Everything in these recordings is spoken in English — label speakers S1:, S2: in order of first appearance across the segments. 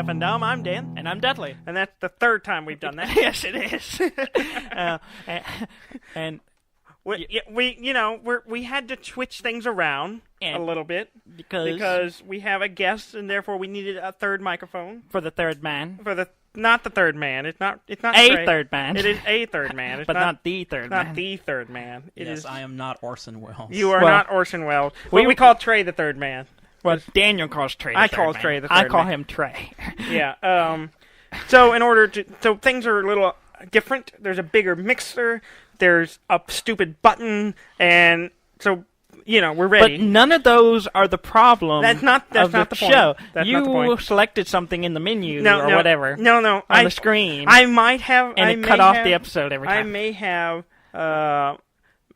S1: Deaf and Dumb. I'm Dan.
S2: And I'm Dudley.
S1: And that's the third time we've done that.
S2: Yes, it is. And
S1: we had to switch things around a little bit because we have a guest, and therefore we needed a third microphone
S2: for the third man.
S1: Not the third man. It's not
S2: a
S1: Trey.
S2: Third man.
S1: It is a third man. It's
S2: but not the third man.
S1: Not the third man.
S3: I am not Orson Welles.
S1: You are not Orson Welles. We call Trey the third man.
S2: Well, Daniel calls Trey the third man.
S1: I call Trey the third man.
S2: I call him Trey.
S1: Yeah. So things are a little different. There's a bigger mixer. There's a stupid button, and so we're ready.
S2: But none of those are the problem.
S1: That's not the
S2: show.
S1: That's
S2: you
S1: not the point.
S2: Selected something in the menu whatever.
S1: No,
S2: on the screen.
S1: I might have,
S2: and it cut off the episode every time.
S1: I may have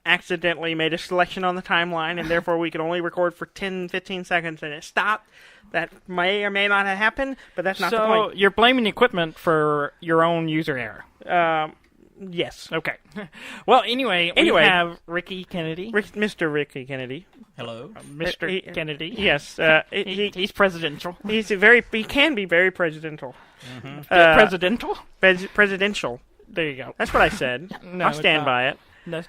S1: accidentally made a selection on the timeline, and therefore we could only record for 10, 15 seconds, and it stopped. That may or may not have happened, but that's not the point.
S2: So you're blaming the equipment for your own user error.
S1: Yes.
S2: Okay. Well, anyway, we have Ricky Kennedy.
S1: Mr. Ricky Kennedy.
S3: Hello.
S2: Mr. Kennedy.
S1: Yes.
S2: He's presidential.
S1: He can be very presidential.
S2: Mm-hmm. Presidential?
S1: Presidential.
S2: There you go.
S1: That's what I said.
S2: No,
S1: I'll stand by it.
S2: Do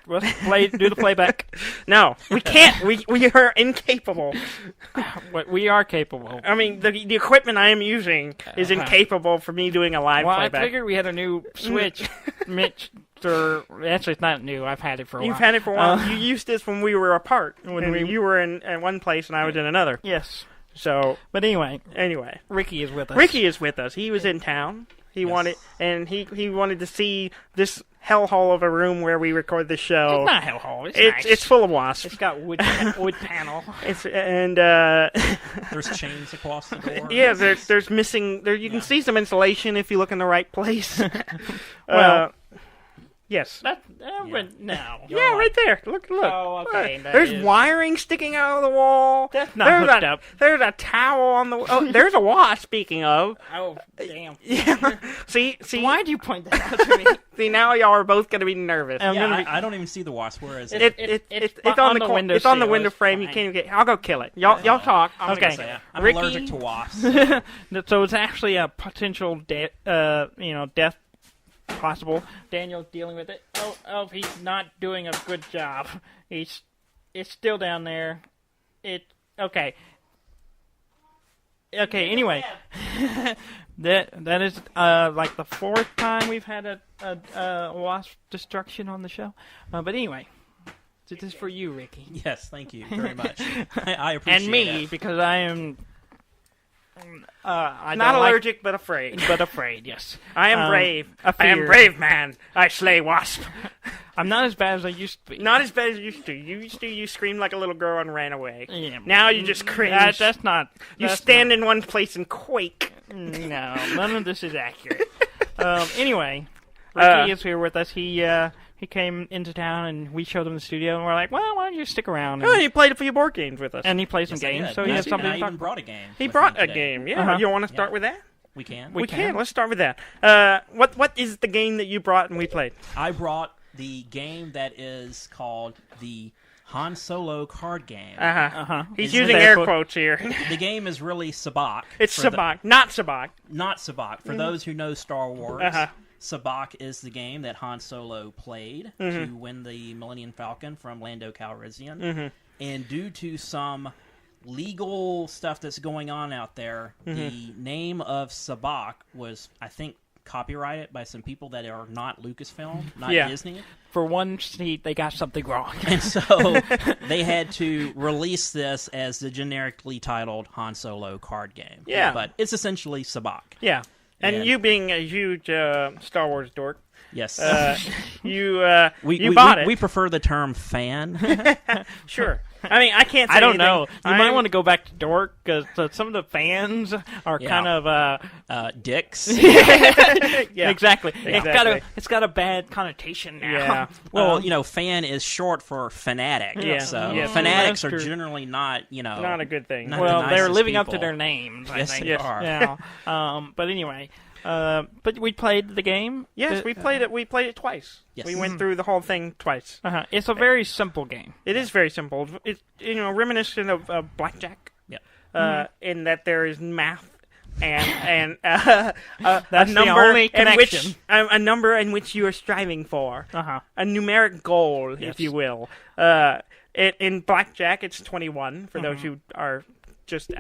S2: the playback.
S1: No, we can't. We are incapable.
S2: We are capable.
S1: I mean, the equipment I am using is incapable for me doing a live playback.
S2: Well, I figured we had a new switch. Actually, it's not new. I've had it for a while.
S1: You've had it for a while. You used this when we were apart. You were in one place and I was in another.
S2: Yes.
S1: So,
S2: but anyway,
S1: Ricky is with us. He was in town. He wanted to see this hellhole of a room where we record the show.
S2: It's not a hellhole. It's nice.
S1: It's full of wasps.
S2: It's got wood panel.
S3: There's chains across the door.
S1: Yeah, there's missing. There you can see some insulation if you look in the right place. Yes.
S2: No.
S1: Yeah, right there. Look.
S2: Oh, okay.
S1: There's wiring sticking out of the wall.
S2: That's not hooked up.
S1: There's a towel on the wall. Oh, there's a wasp, speaking of.
S2: Oh, damn.
S1: Yeah. See.
S2: Why do you point that out to me?
S1: See, now y'all are both going to be nervous.
S3: I don't even see the wasp. Where is
S1: it? It's on the window. It's on the window frame. You can't even get. I'll go kill it. Y'all talk.
S2: Okay.
S3: I'm
S1: Ricky,
S3: allergic to wasps.
S2: So it's actually a potential death. Possible. Daniel's dealing with it. Oh, he's not doing a good job. It's still down there. Okay. Anyway, that is like the fourth time we've had a wasp destruction on the show. But anyway, this is for you, Ricky.
S3: Yes, thank you very much. I appreciate it.
S2: And me, because I am.
S1: Not allergic, but afraid.
S2: But afraid, yes.
S1: I am brave. I am brave man. I slay wasp.
S2: I'm not as bad as I used to be.
S1: Not as bad as you used to. You screamed like a little girl and ran away.
S2: Yeah.
S1: Now you just cringe.
S2: That's not.
S1: You stand in one place and quake.
S2: No, none of this is accurate. Anyway, Ricky is here with us. He came into town, and we showed him the studio, and we're like, well, why don't you stick around?
S1: And he played a few board games with us.
S2: And he played some games, so he has something to talk about.
S3: I even brought a game.
S1: He brought a game, yeah. You want to start with that?
S3: We can.
S1: We can. Let's start with that. What is the game that you brought and we played?
S3: I brought the game that is called the Han Solo card game.
S1: He's using air quotes here.
S3: The game is really Sabacc.
S1: It's Sabacc, not Sabacc.
S3: Not Sabacc. For those who know Star Wars, Sabacc is the game that Han Solo played to win the Millennium Falcon from Lando Calrissian. And due to some legal stuff that's going on out there, the name of Sabacc was, I think, copyrighted by some people that are not Lucasfilm, not Disney.
S2: For one seat, they got something wrong.
S3: And so they had to release this as the generically titled Han Solo card game.
S1: Yeah.
S3: But it's essentially Sabacc.
S1: Yeah. And you being a huge Star Wars dork,
S3: yes,
S1: you bought it.
S3: We prefer the term fan.
S1: Sure. I mean, I can't say
S2: I don't
S1: anything.
S2: know. You might want to go back to dork, because some of the fans are kind of...
S3: dicks.
S1: Yeah.
S2: Exactly. It's got a bad connotation now.
S1: Yeah.
S3: Well, fan is short for fanatic.
S1: Yeah.
S3: So fanatics are generally not,
S1: not a good thing.
S2: Well, they're living up to their names, I
S3: yes,
S2: think.
S3: they are.
S2: Yeah. But anyway... but we played the game.
S1: Yes, we played it. We played it twice.
S3: Yes.
S1: We went through the whole thing twice.
S2: It's a very simple game.
S1: It is very simple. It's reminiscent of blackjack.
S3: Yeah.
S1: In that there is math and
S2: That's the only connection.
S1: a number in which you are striving for, a numeric goal, if you will. In blackjack, it's 21 for those who are just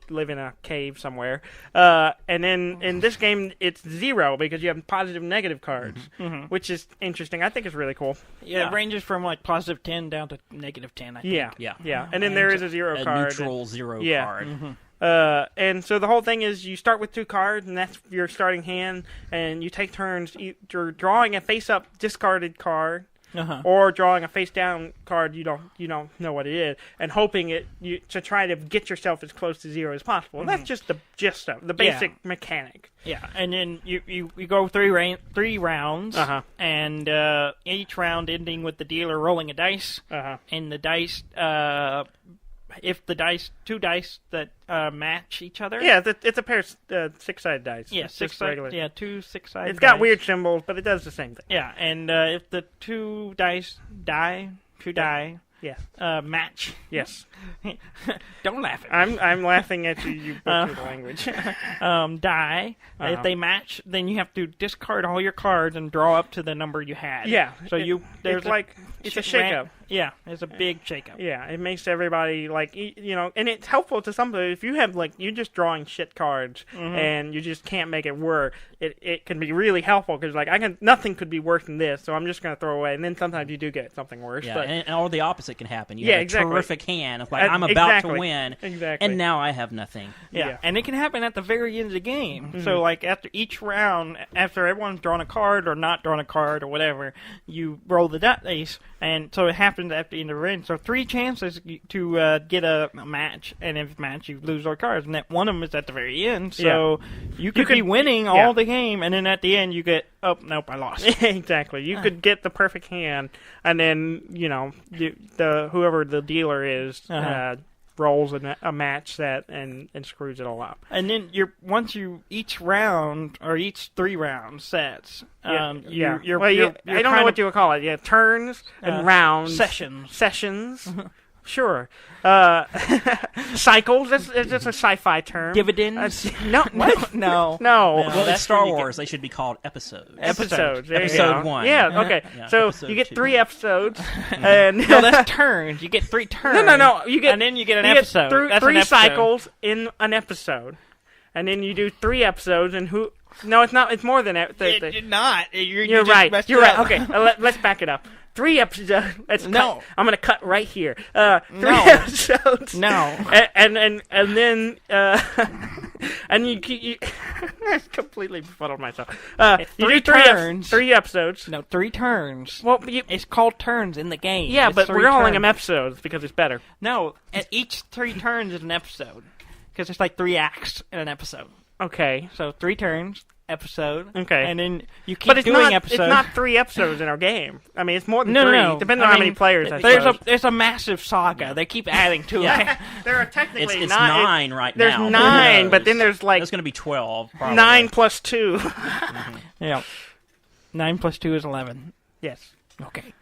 S1: live in a cave somewhere. And then in this game, it's 0 because you have positive and negative cards, which is interesting. I think it's really cool.
S2: Yeah, it ranges from like positive 10 down to negative 10, I think.
S1: Yeah. And then there is a 0 card.
S3: A neutral 0 card.
S1: And so the whole thing is you start with 2 cards, and that's your starting hand, and you take turns. You're drawing a face-up discarded card, or drawing a face-down card you don't know what it is, and hoping to try to get yourself as close to 0 as possible. And that's just the gist of the basic mechanic.
S2: Yeah, and then you go 3 rounds, and each round ending with the dealer rolling a dice, and the dice. If the 2 dice that match each other.
S1: Yeah, it's a pair of 6-sided dice.
S2: Yeah, 6-sided. Yeah, 2 6-sided.
S1: It's got weird symbols, but it does the same thing.
S2: Yeah, and if the 2 dice match.
S1: Yes.
S2: Don't laugh at me.
S1: I'm laughing at you. You butchered the language.
S2: If they match, then you have to discard all your cards and draw up to the number you had.
S1: Yeah.
S2: So
S1: it's a shake-up.
S2: Yeah, it's a big shake-up.
S1: Yeah, it makes everybody, and it's helpful to somebody. If you have, you're just drawing shit cards, and you just can't make it work, it can be really helpful, because, nothing could be worse than this, so I'm just going to throw away, and then sometimes you do get something worse.
S3: Yeah,
S1: but,
S3: or the opposite can happen. You have a terrific hand. It's I'm about to win, and now I have nothing.
S2: Yeah, and it can happen at the very end of the game. So, after each round, after everyone's drawn a card or not drawn a card or whatever, you roll the dice, and so it happens at the end of the round. So 3 chances to get a match, and if match, you lose all cards, and that one of them is at the very end. So you could be winning all the game, and then at the end you get, oh nope, I lost.
S1: Exactly. You could get the perfect hand, and then whoever the dealer is rolls a match and screws it all up.
S2: And then each round or each 3 round sets.
S1: I don't know what you would call it. Yeah, turns and rounds. Sessions. Sure. Cycles. That's a sci-fi term.
S2: Dividends.
S1: No. What?
S2: No.
S1: Well,
S3: that's Star Wars. They should be called episodes.
S1: Episodes.
S3: Episode 1.
S1: Yeah. Okay. So you get
S3: 2.
S1: 3 episodes, and
S2: no, that's turns. You get 3 turns.
S1: No.
S2: And then you get an episode.
S1: That's 3 cycles in an episode, and then you do 3 episodes, and who? No, it's not. It's more than that.
S2: You're not.
S1: You're right. You're right. Okay. Let's back it up. 3 episodes. I'm going to cut right here. 3 episodes.
S2: No.
S1: And then and you I completely befuddled myself.
S2: 3 turns.
S1: 3 episodes.
S2: No, 3 turns.
S1: Well,
S2: it's called turns in the game.
S1: Yeah, but we're calling them episodes because it's better.
S2: No, at each 3 turns is an episode because it's like 3 acts in an episode.
S1: Okay.
S2: So 3 turns. Episode.
S1: Okay.
S2: And then you keep doing episodes.
S1: It's not 3 episodes in our game. I mean, it's more than 3. No. Depending on how many players.
S2: There's a massive saga. Yeah. They keep adding to it.
S1: There are technically
S3: it's 9 right
S1: now. There's 9, but then there's
S3: There's going to be 12. Probably.
S1: 9 plus 2.
S2: Yeah. 9 plus 2 is 11.
S1: Yes.
S2: Okay.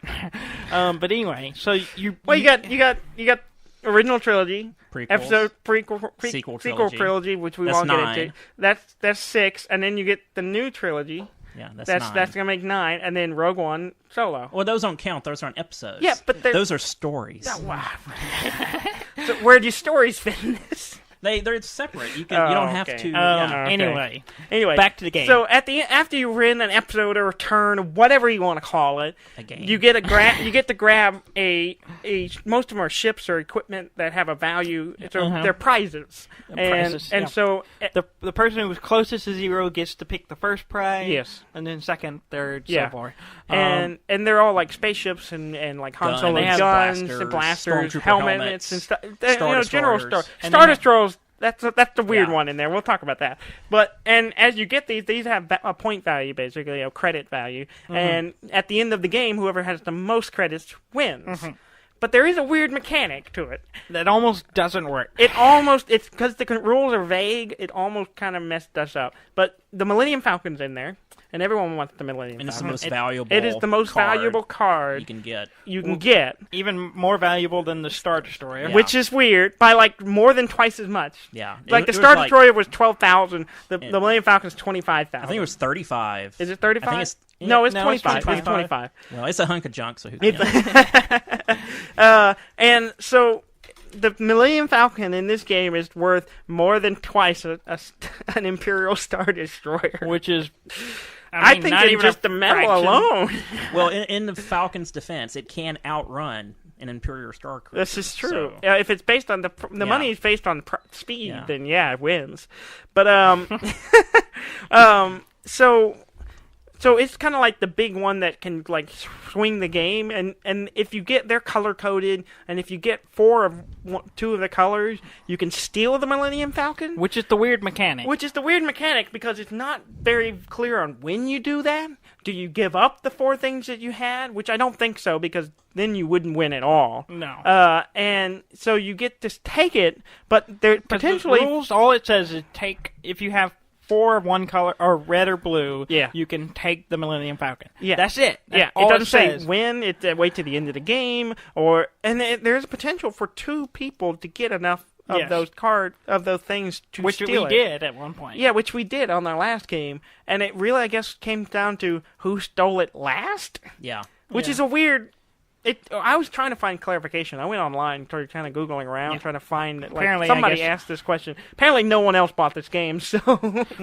S2: But anyway, so you.
S1: Well, you got original trilogy.
S3: Prequels.
S1: Sequel trilogy, which we won't get into. That's 6, and then you get the new trilogy.
S3: Yeah, that's 9.
S1: That's gonna make 9, and then Rogue One solo.
S3: Well, those don't count; those aren't episodes.
S1: Yeah, but
S3: those are stories.
S1: Oh, wow. So where do stories fit in this?
S3: They're separate. You don't have to.
S2: Okay. Anyway, back to the game.
S1: So after you win an episode or a turn, or whatever you want to call it,
S3: a game.
S1: You get to grab a most of them are ships or equipment that have a value. So they're prizes. And so
S2: the person who was closest to 0 gets to pick the first prize.
S1: Yes.
S2: And then second, third, so forth.
S1: And they're all like spaceships and like Han Solo guns and blasters, helmets and stuff. General stuff. Star Destroyers. That's the weird one in there. We'll talk about that. And as you get these have a point value, basically, a credit value. And at the end of the game, whoever has the most credits wins. but there is a weird mechanic to it.
S2: That almost doesn't work.
S1: It's because the rules are vague, it almost kind of messed us up. But the Millennium Falcon's in there, and everyone wants the Millennium Falcon.
S3: And it's the most valuable
S1: It is the most valuable card
S3: you can get.
S2: Even more valuable than the Star Destroyer.
S1: Yeah. Which is weird, by like more than twice as much.
S3: Yeah.
S1: Like the Star Destroyer was 12,000, the Millennium Falcon is 25,000.
S3: I think it was 35.
S1: Is it 35?
S3: I think it's...
S1: No, it's 25.
S3: It's
S1: 25.
S3: Well, it's a hunk of junk, so who cares?
S1: And so the Millennium Falcon in this game is worth more than twice an Imperial Star Destroyer.
S2: Which is...
S1: I think it's just the metal alone.
S3: Well, in the Falcon's defense, it can outrun an Imperial Star Cruiser.
S1: This is true. So. If it's based on the money is based on speed, then it wins. But So it's kind of like the big one that can like swing the game, and if you get they're color coded, and if you get two of the colors, you can steal the Millennium Falcon,
S2: which is the weird mechanic.
S1: Because it's not very clear on when you do that. Do you give up the 4 things that you had? Which I don't think so, because then you wouldn't win at all.
S2: No.
S1: And so you get to take it, but there potentially
S2: the rules. All it says is take if you have 4 of one color, or red or blue, you can take the Millennium Falcon.
S1: Yeah.
S2: That's it.
S1: It doesn't say when, it wait to the end of the game, and there's a potential for 2 people to get enough of those things to
S2: which
S1: steal
S2: we did at one point.
S1: Yeah, which we did on our last game, and it really, I guess, came down to who stole it last.
S3: Yeah.
S1: Which is a weird... I was trying to find clarification. I went online, started kind of Googling around, trying to find... Apparently, somebody asked this question. Apparently, no one else bought this game, so...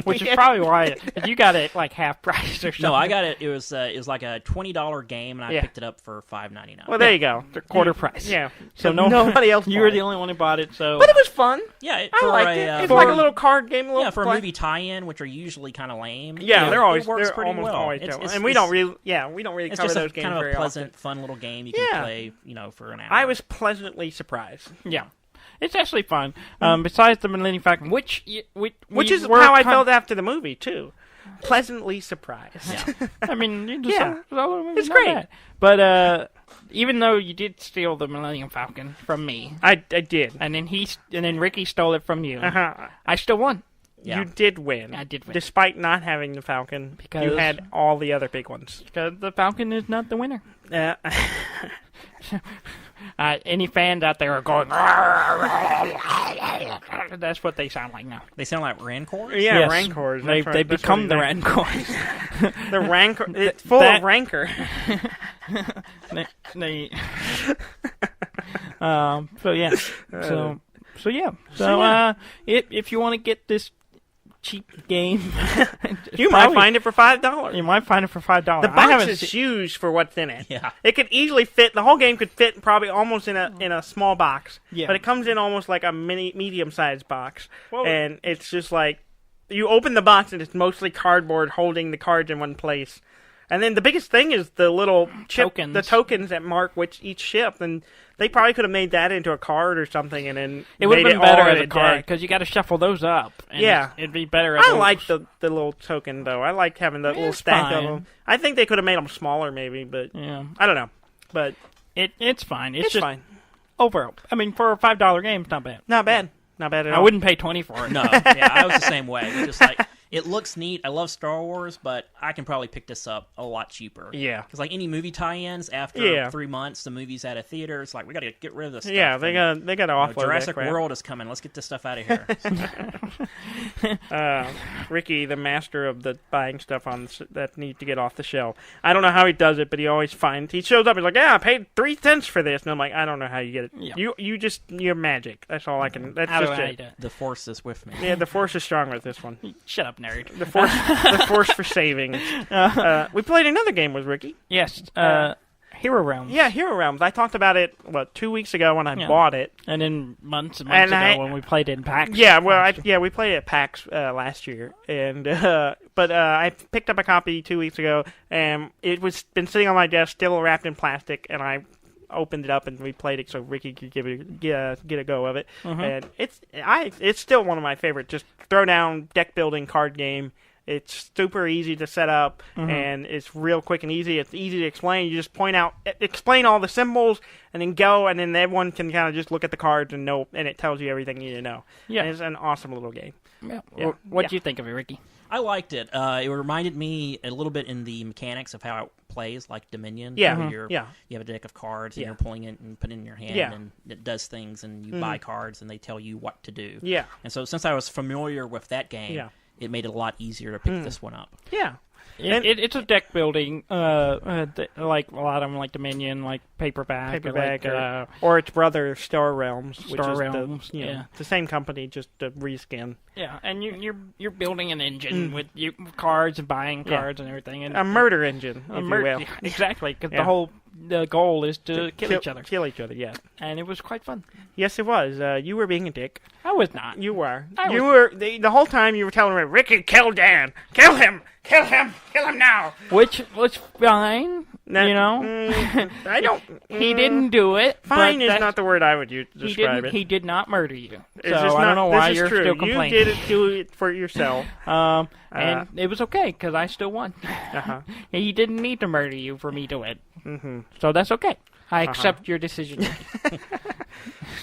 S2: Which is probably why you got it like half price or something.
S3: No, I got it. It was like a $20 game, and I picked it up for $5.99.
S1: Well, there you go.
S2: Quarter price.
S1: Yeah.
S2: So
S1: nobody else
S2: You were the only one who bought it, so...
S1: But it was fun.
S3: Yeah.
S1: I liked it. It's like a little card game.
S3: For a movie tie-in, which are usually kind of lame.
S1: Yeah, they're always
S3: pretty
S1: almost
S3: well.
S1: Always and we don't really cover those games very often. It's just
S3: kind of a pleasant, fun little game you can play, for an hour.
S1: I was pleasantly surprised.
S2: Yeah. It's actually fun. Besides the Millennium Falcon, which
S1: is how I felt after the movie, too. Pleasantly surprised.
S2: Yeah. I mean,
S1: it's great.
S2: Bad. But even though you did steal the Millennium Falcon from me,
S1: I did,
S2: and then Ricky stole it from you. I still won.
S1: Yeah. You did win.
S2: I did win,
S1: despite not having the Falcon. Because you had all the other big ones.
S2: Because the Falcon is not the winner. Any fans out there are going... That's what they sound like now.
S3: They sound like Rancors?
S1: Yeah,
S2: yes.
S1: Rancors.
S2: They become the Rancors.
S1: The Rancor... It's full of rancor.
S2: If you want to get this cheap game,
S1: you might find it for $5.
S2: You might find it for $5.
S1: The box is huge for what's in it.
S3: Yeah,
S1: it could easily fit. The whole game could fit probably almost in a small box.
S2: Yeah,
S1: but it comes in almost like a medium-sized box, and it's just like you open the box and it's mostly cardboard holding the cards in one place. And then the biggest thing is the little
S2: tokens.
S1: The tokens that mark each ship, and they probably could have made that into a card or something, and then
S2: it would have been better as a card because you got to shuffle those up. And it'd be better.
S1: I like the little token though. I like having the little stack of them. I think they could have made them smaller, maybe, but I don't know. But
S2: it's fine.
S1: It's just fine.
S2: Overall, I mean, for a $5 game, it's not bad.
S1: Not bad. Not bad at all.
S2: I wouldn't pay $20 for it.
S3: No, I was the same way. It's just like. It looks neat. I love Star Wars, but I can probably pick this up a lot cheaper.
S1: Yeah.
S3: Because like any movie tie-ins, after 3 months, the movie's at a theater. It's like, we got to get rid of this stuff.
S1: Yeah, they got to offload
S3: Jurassic World is coming. Let's get this stuff out of here.
S1: Ricky, the master of the buying stuff that needs to get off the shelf. I don't know how he does it, but he always finds... He shows up, he's like, I paid 3 cents for this. And I'm like, I don't know how you get it. Yeah. You're magic. That's all I can... That's just it.
S3: The Force is with me.
S1: Yeah, the Force is strong with this one.
S2: Shut up, nerd.
S1: The force for saving. We played another game with Ricky.
S2: Yes, Hero Realms.
S1: Yeah, Hero Realms. I talked about it 2 weeks ago when I bought it,
S2: and then months and months ago when we played it in PAX.
S1: Yeah, we played it at PAX last year, and but I picked up a copy 2 weeks ago, and it was been sitting on my desk, still wrapped in plastic, and I opened it up and we played it so Ricky could get a go of it. And it's still one of my favorite just throw down deck building card game, It's super easy to set up, and it's real quick and easy. It's easy to explain. You just explain all the symbols, and then go, and then everyone can kind of just look at the cards and know, and it tells you everything you need to know. Yeah, and it's an awesome little game.
S2: Yeah. What do you think of it, Ricky?
S3: I liked it. It reminded me a little bit in the mechanics of how it plays, like Dominion.
S1: Yeah,
S3: where you have a deck of cards, and you're pulling it and putting it in your hand, and it does things, and you buy cards, and they tell you what to do.
S1: Yeah.
S3: And so since I was familiar with that game, it made it a lot easier to pick this one up.
S1: Yeah.
S2: It's a deck building, like a lot of them, like Dominion, like Paperback,
S1: or its brother, Star Realms.
S2: It's
S1: the same company, just a reskin.
S2: Yeah, and you're building an engine with cards and buying cards and everything, and
S1: a murder engine, if you will.
S2: Exactly, because the goal is to kill each other.
S1: Kill each other, yeah.
S2: And it was quite fun.
S1: Yes, it was. You were being a dick.
S2: I was not.
S1: You were. The whole time you were telling me, Ricky, kill Dan. Kill him. Kill him. Kill him now.
S2: Which was fine.
S1: I don't.
S2: He didn't do it.
S1: Fine is not the word I would use to describe it.
S2: He did not murder you.
S1: So
S2: I don't know why you're still complaining.
S1: You didn't do it for yourself.
S2: And it was okay, because I still won. He didn't need to murder you for me to win. Mm-hmm. So that's okay. I accept your decision.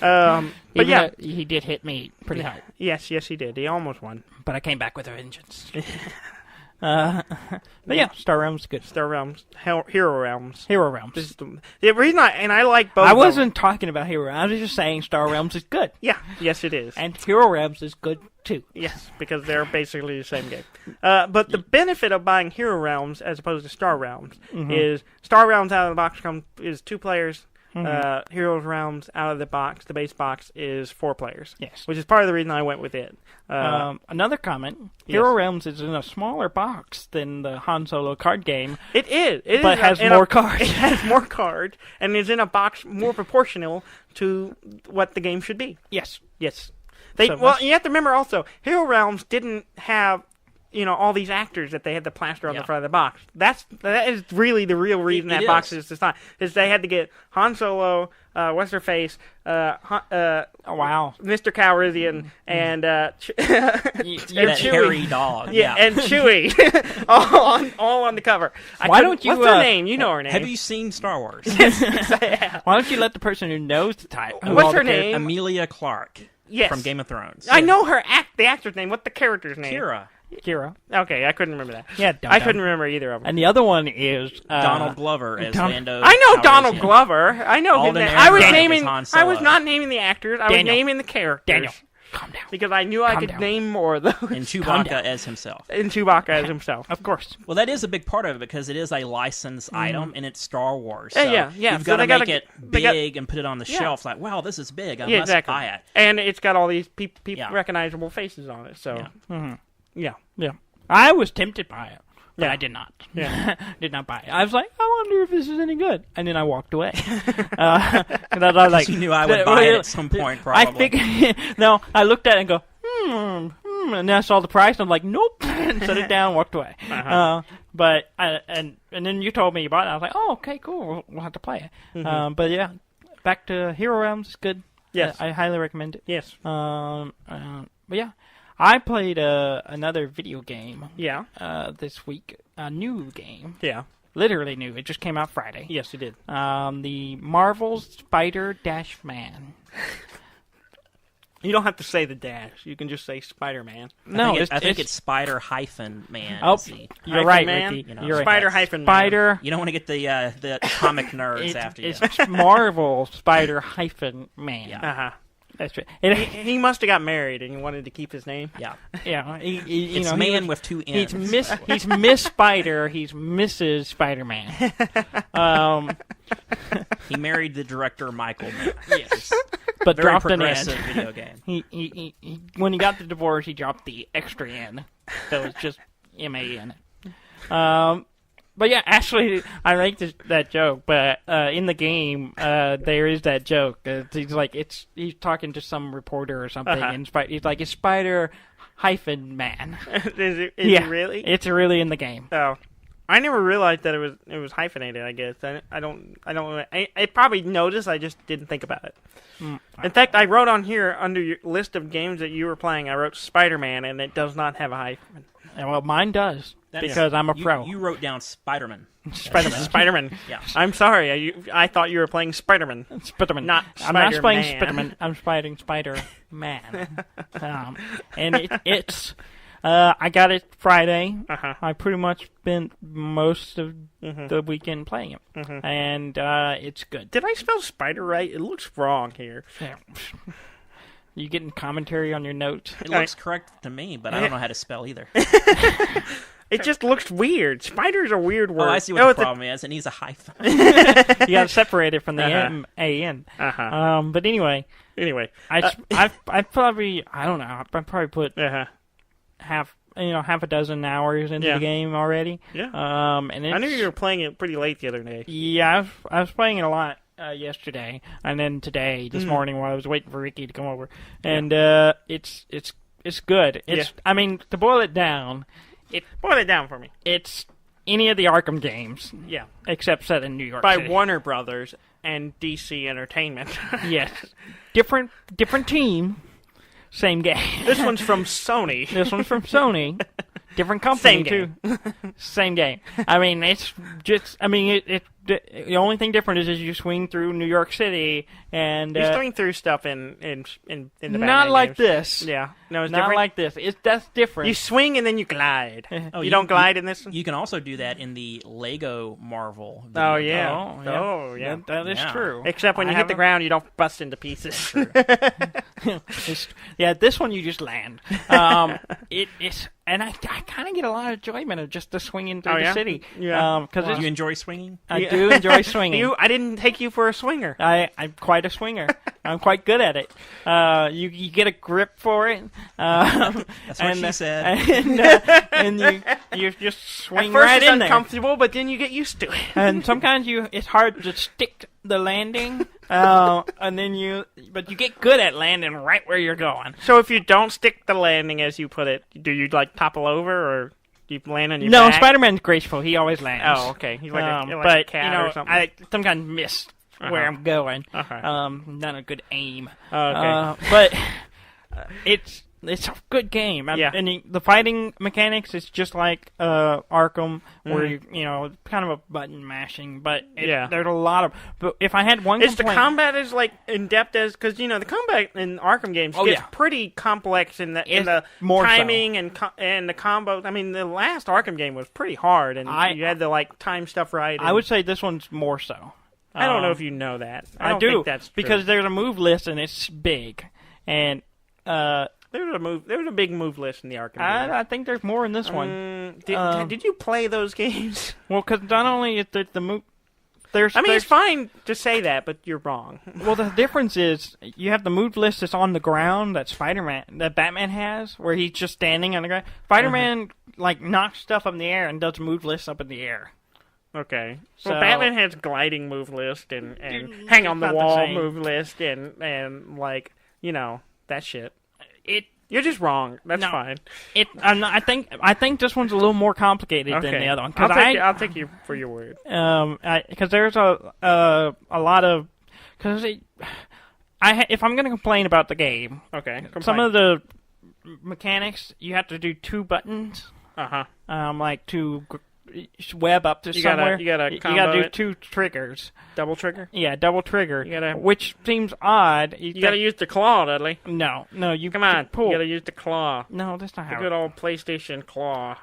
S1: But yeah,
S2: he did hit me pretty hard.
S1: Yes, he did. He almost won.
S2: But I came back with a vengeance. But yeah, Star Realms is good.
S1: Star Realms, Hero Realms.
S2: Hero Realms.
S1: The reason I like both.
S2: I wasn't talking about Hero Realms. I was just saying Star Realms is good.
S1: Yeah, yes, it is.
S2: And Hero Realms is good too.
S1: Yes, because they're basically the same game. But the benefit of buying Hero Realms as opposed to Star Realms is Star Realms out of the box is 2 players. Heroes Realms out of the box, the base box, is 4 players.
S2: Yes.
S1: Which is part of the reason I went with it.
S2: Another comment. Hero Realms is in a smaller box than the Han Solo card game.
S1: It is.
S2: But it has more cards.
S1: It has more cards, and is in a box more proportional to what the game should be.
S2: Yes.
S1: Yes. You have to remember also, Hero Realms didn't have all these actors that they had to plaster on the front of the box. That is really the real reason that box is designed. Is they had to get Han Solo, what's her face,
S2: Mr.
S1: Calrissian, and
S3: that hairy dog.
S1: Yeah, and Chewie, all on the cover. What's her name? You know her name.
S3: Have you seen Star Wars?
S1: Yes, I have.
S2: Why don't you let the person who knows the type?
S1: What's her name?
S3: Emilia Clarke.
S1: Yes.
S3: From Game of Thrones.
S1: I know her the actor's name. What's the character's name?
S2: Kira.
S1: Okay, I couldn't remember that.
S2: Yeah,
S1: I couldn't remember either of them.
S2: And the other one is
S3: Donald Glover as Lando.
S1: I know Donald Glover. I know his name. I was not naming the actors. I was naming the characters.
S2: Daniel, calm down.
S1: Because I knew I could name more of those.
S3: And Chewbacca as himself.
S1: Of course.
S3: Well, that is a big part of it because it is a licensed item and it's Star Wars. So
S1: yeah.
S3: You've got to make it big and put it on the shelf. Like, wow, this is big. I must buy it.
S1: And it's got all these recognizable faces on it. So,
S2: yeah. I was tempted by it, but I did not. Yeah. Did not buy it. I was like, I wonder if this is any good. And then I walked away. I was like,
S3: you knew I would buy it at some point, probably.
S2: I looked at it and go, and then I saw the price, and I'm like, nope, and set it down and walked away. But and then you told me about it. I was like, oh, okay, cool. We'll have to play it. But yeah, back to Hero Realms is good.
S1: Yes.
S2: I highly recommend it.
S1: Yes.
S2: But yeah. I played another video game this week. A new game.
S1: Yeah.
S2: Literally new. It just came out Friday.
S1: Yes, it did.
S2: The Marvel Spider-Man.
S1: You don't have to say the dash. You can just say Spider-Man.
S3: I think it's Spider-Man.
S2: Oh, you're right,
S1: man.
S2: Ricky. You're right.
S1: Spider-Man.
S2: Spider.
S3: You don't want to get the comic nerds after you.
S2: It's Marvel Spider-Man.
S1: Yeah.
S2: That's right.
S1: He must have got married and he wanted to keep his name.
S3: Yeah.
S2: Yeah.
S3: It's man with 2 N's.
S2: He's Miss Spider. He's Mrs. Spider-Man.
S3: He married the director Michael Mann.
S2: Yes. But
S3: very
S2: dropped an
S3: progressive
S2: N.
S3: video game.
S2: He when he got the divorce, he dropped the extra N. So it's just M-A-N. But yeah, actually, I like that joke. But in the game, there is that joke. He's talking to some reporter or something, and he's like, "It's Spider-Man."
S1: Is it really?
S2: It's really in the game.
S1: Oh, I never realized that it was hyphenated. I guess I probably noticed. I just didn't think about it. In fact, I wrote on here under your list of games that you were playing. I wrote Spider-Man, and it does not have a hyphen.
S2: Well, mine does because I'm a pro.
S3: You wrote down Spider-Man.
S1: Spider-Man.
S3: Yeah.
S1: I'm sorry. I thought you were playing Spider-Man.
S2: Spider-Man.
S1: Not
S2: I'm not playing
S1: Spider-Man.
S2: Spider-Man. I'm playing Spider-Man. And it's... I got it Friday. I pretty much spent most of the weekend playing it. And it's good.
S1: Did I spell spider right? It looks wrong here.
S2: Yeah. You getting commentary on your notes?
S3: It looks correct to me, but I don't know how to spell either.
S1: It just looks weird. Spider's a weird word.
S3: Oh, I see what the problem is. It needs a hyphen.
S2: You got to separate it from the M-A-N. But anyway, I probably put half a dozen hours into the game already.
S1: Yeah.
S2: And
S1: I knew you were playing it pretty late the other day.
S2: Yeah, I was playing it a lot yesterday, and then today, this morning, while I was waiting for Ricky to come over, and it's good. I mean, to boil it down.
S1: Boil it down for me.
S2: It's any of the Arkham games.
S1: Yeah.
S2: Except set in New York
S1: By
S2: City.
S1: Warner Brothers and DC Entertainment.
S2: Yes. Different team, same game.
S1: This one's from Sony.
S2: This one's from Sony. Different company,
S1: Same game.
S2: too. Same game. I mean, it's just... I mean, the only thing different is you swing through New York City and...
S1: You swing through stuff in the Batman
S2: not like
S1: games.
S2: this.
S1: Yeah. No, it's
S2: not
S1: different.
S2: like this. That's different.
S1: You swing and then you glide. You don't glide in this one?
S3: You can also do that in the Lego Marvel video.
S1: Oh, yeah.
S2: Oh, yeah. That is true.
S1: Except when you hit the ground, you don't bust into pieces.
S2: This one you just land. And I kind of get a lot of enjoyment of just the swinging through the city.
S1: Yeah.
S3: Do you enjoy swinging?
S2: I do enjoy swinging.
S1: I didn't take you for a swinger.
S2: I'm quite a swinger. I'm quite good at it. You get a grip for it.
S3: That's what she said.
S2: And you just swing
S1: At first
S2: right
S1: it's
S2: in there.
S1: uncomfortable, but then you get used to it.
S2: And sometimes it's hard to stick the landing. But you get good at landing right where you're going.
S1: So if you don't stick the landing, as you put it, do you topple over or do you land on your
S2: No,
S1: back?
S2: Spider-Man's graceful. He always lands.
S1: Oh, okay. He's like a cat or something.
S2: I sometimes miss where I'm going. Not a good aim.
S1: Okay.
S2: But it's a good game.
S1: Yeah.
S2: And the fighting mechanics is just like Arkham, where you kind of a button mashing. But there's a lot of. But if I had one,
S1: the combat as in depth as because the combat in Arkham games gets pretty complex in the
S2: more
S1: timing and the combo. I mean, the last Arkham game was pretty hard, and you had to time stuff right.
S2: I would say this one's more so.
S1: I don't know if you know that. I don't
S2: do
S1: think that's true.
S2: Because there's a move list and it's big, and
S1: there was a big move list in the Arkham game.
S2: I think there's more in this one.
S1: Did you play those games?
S2: Well, because not only is the move.
S1: It's fine to say that, but you're wrong.
S2: Well, the difference is you have the move list that's on the ground that Batman has, where he's just standing on the ground. Spider-Man knocks stuff up in the air and does move lists up in the air.
S1: Okay.
S2: So,
S1: well, Batman has gliding move list and hang on the wall move list and that shit. You're just wrong. That's fine.
S2: I think this one's a little more complicated than the other one.
S1: I'll take you for your word.
S2: Because there's a lot of if I'm going to complain about the game, some of the mechanics you have to do 2 buttons. To web up to somewhere.
S1: You gotta
S2: do 2 triggers.
S1: Double trigger?
S2: Yeah, double trigger. Which seems odd.
S1: You gotta use the claw, Dudley.
S2: No, you
S1: come on.
S2: Pull.
S1: You gotta use the claw.
S2: No, that's not how.
S1: The good old PlayStation claw.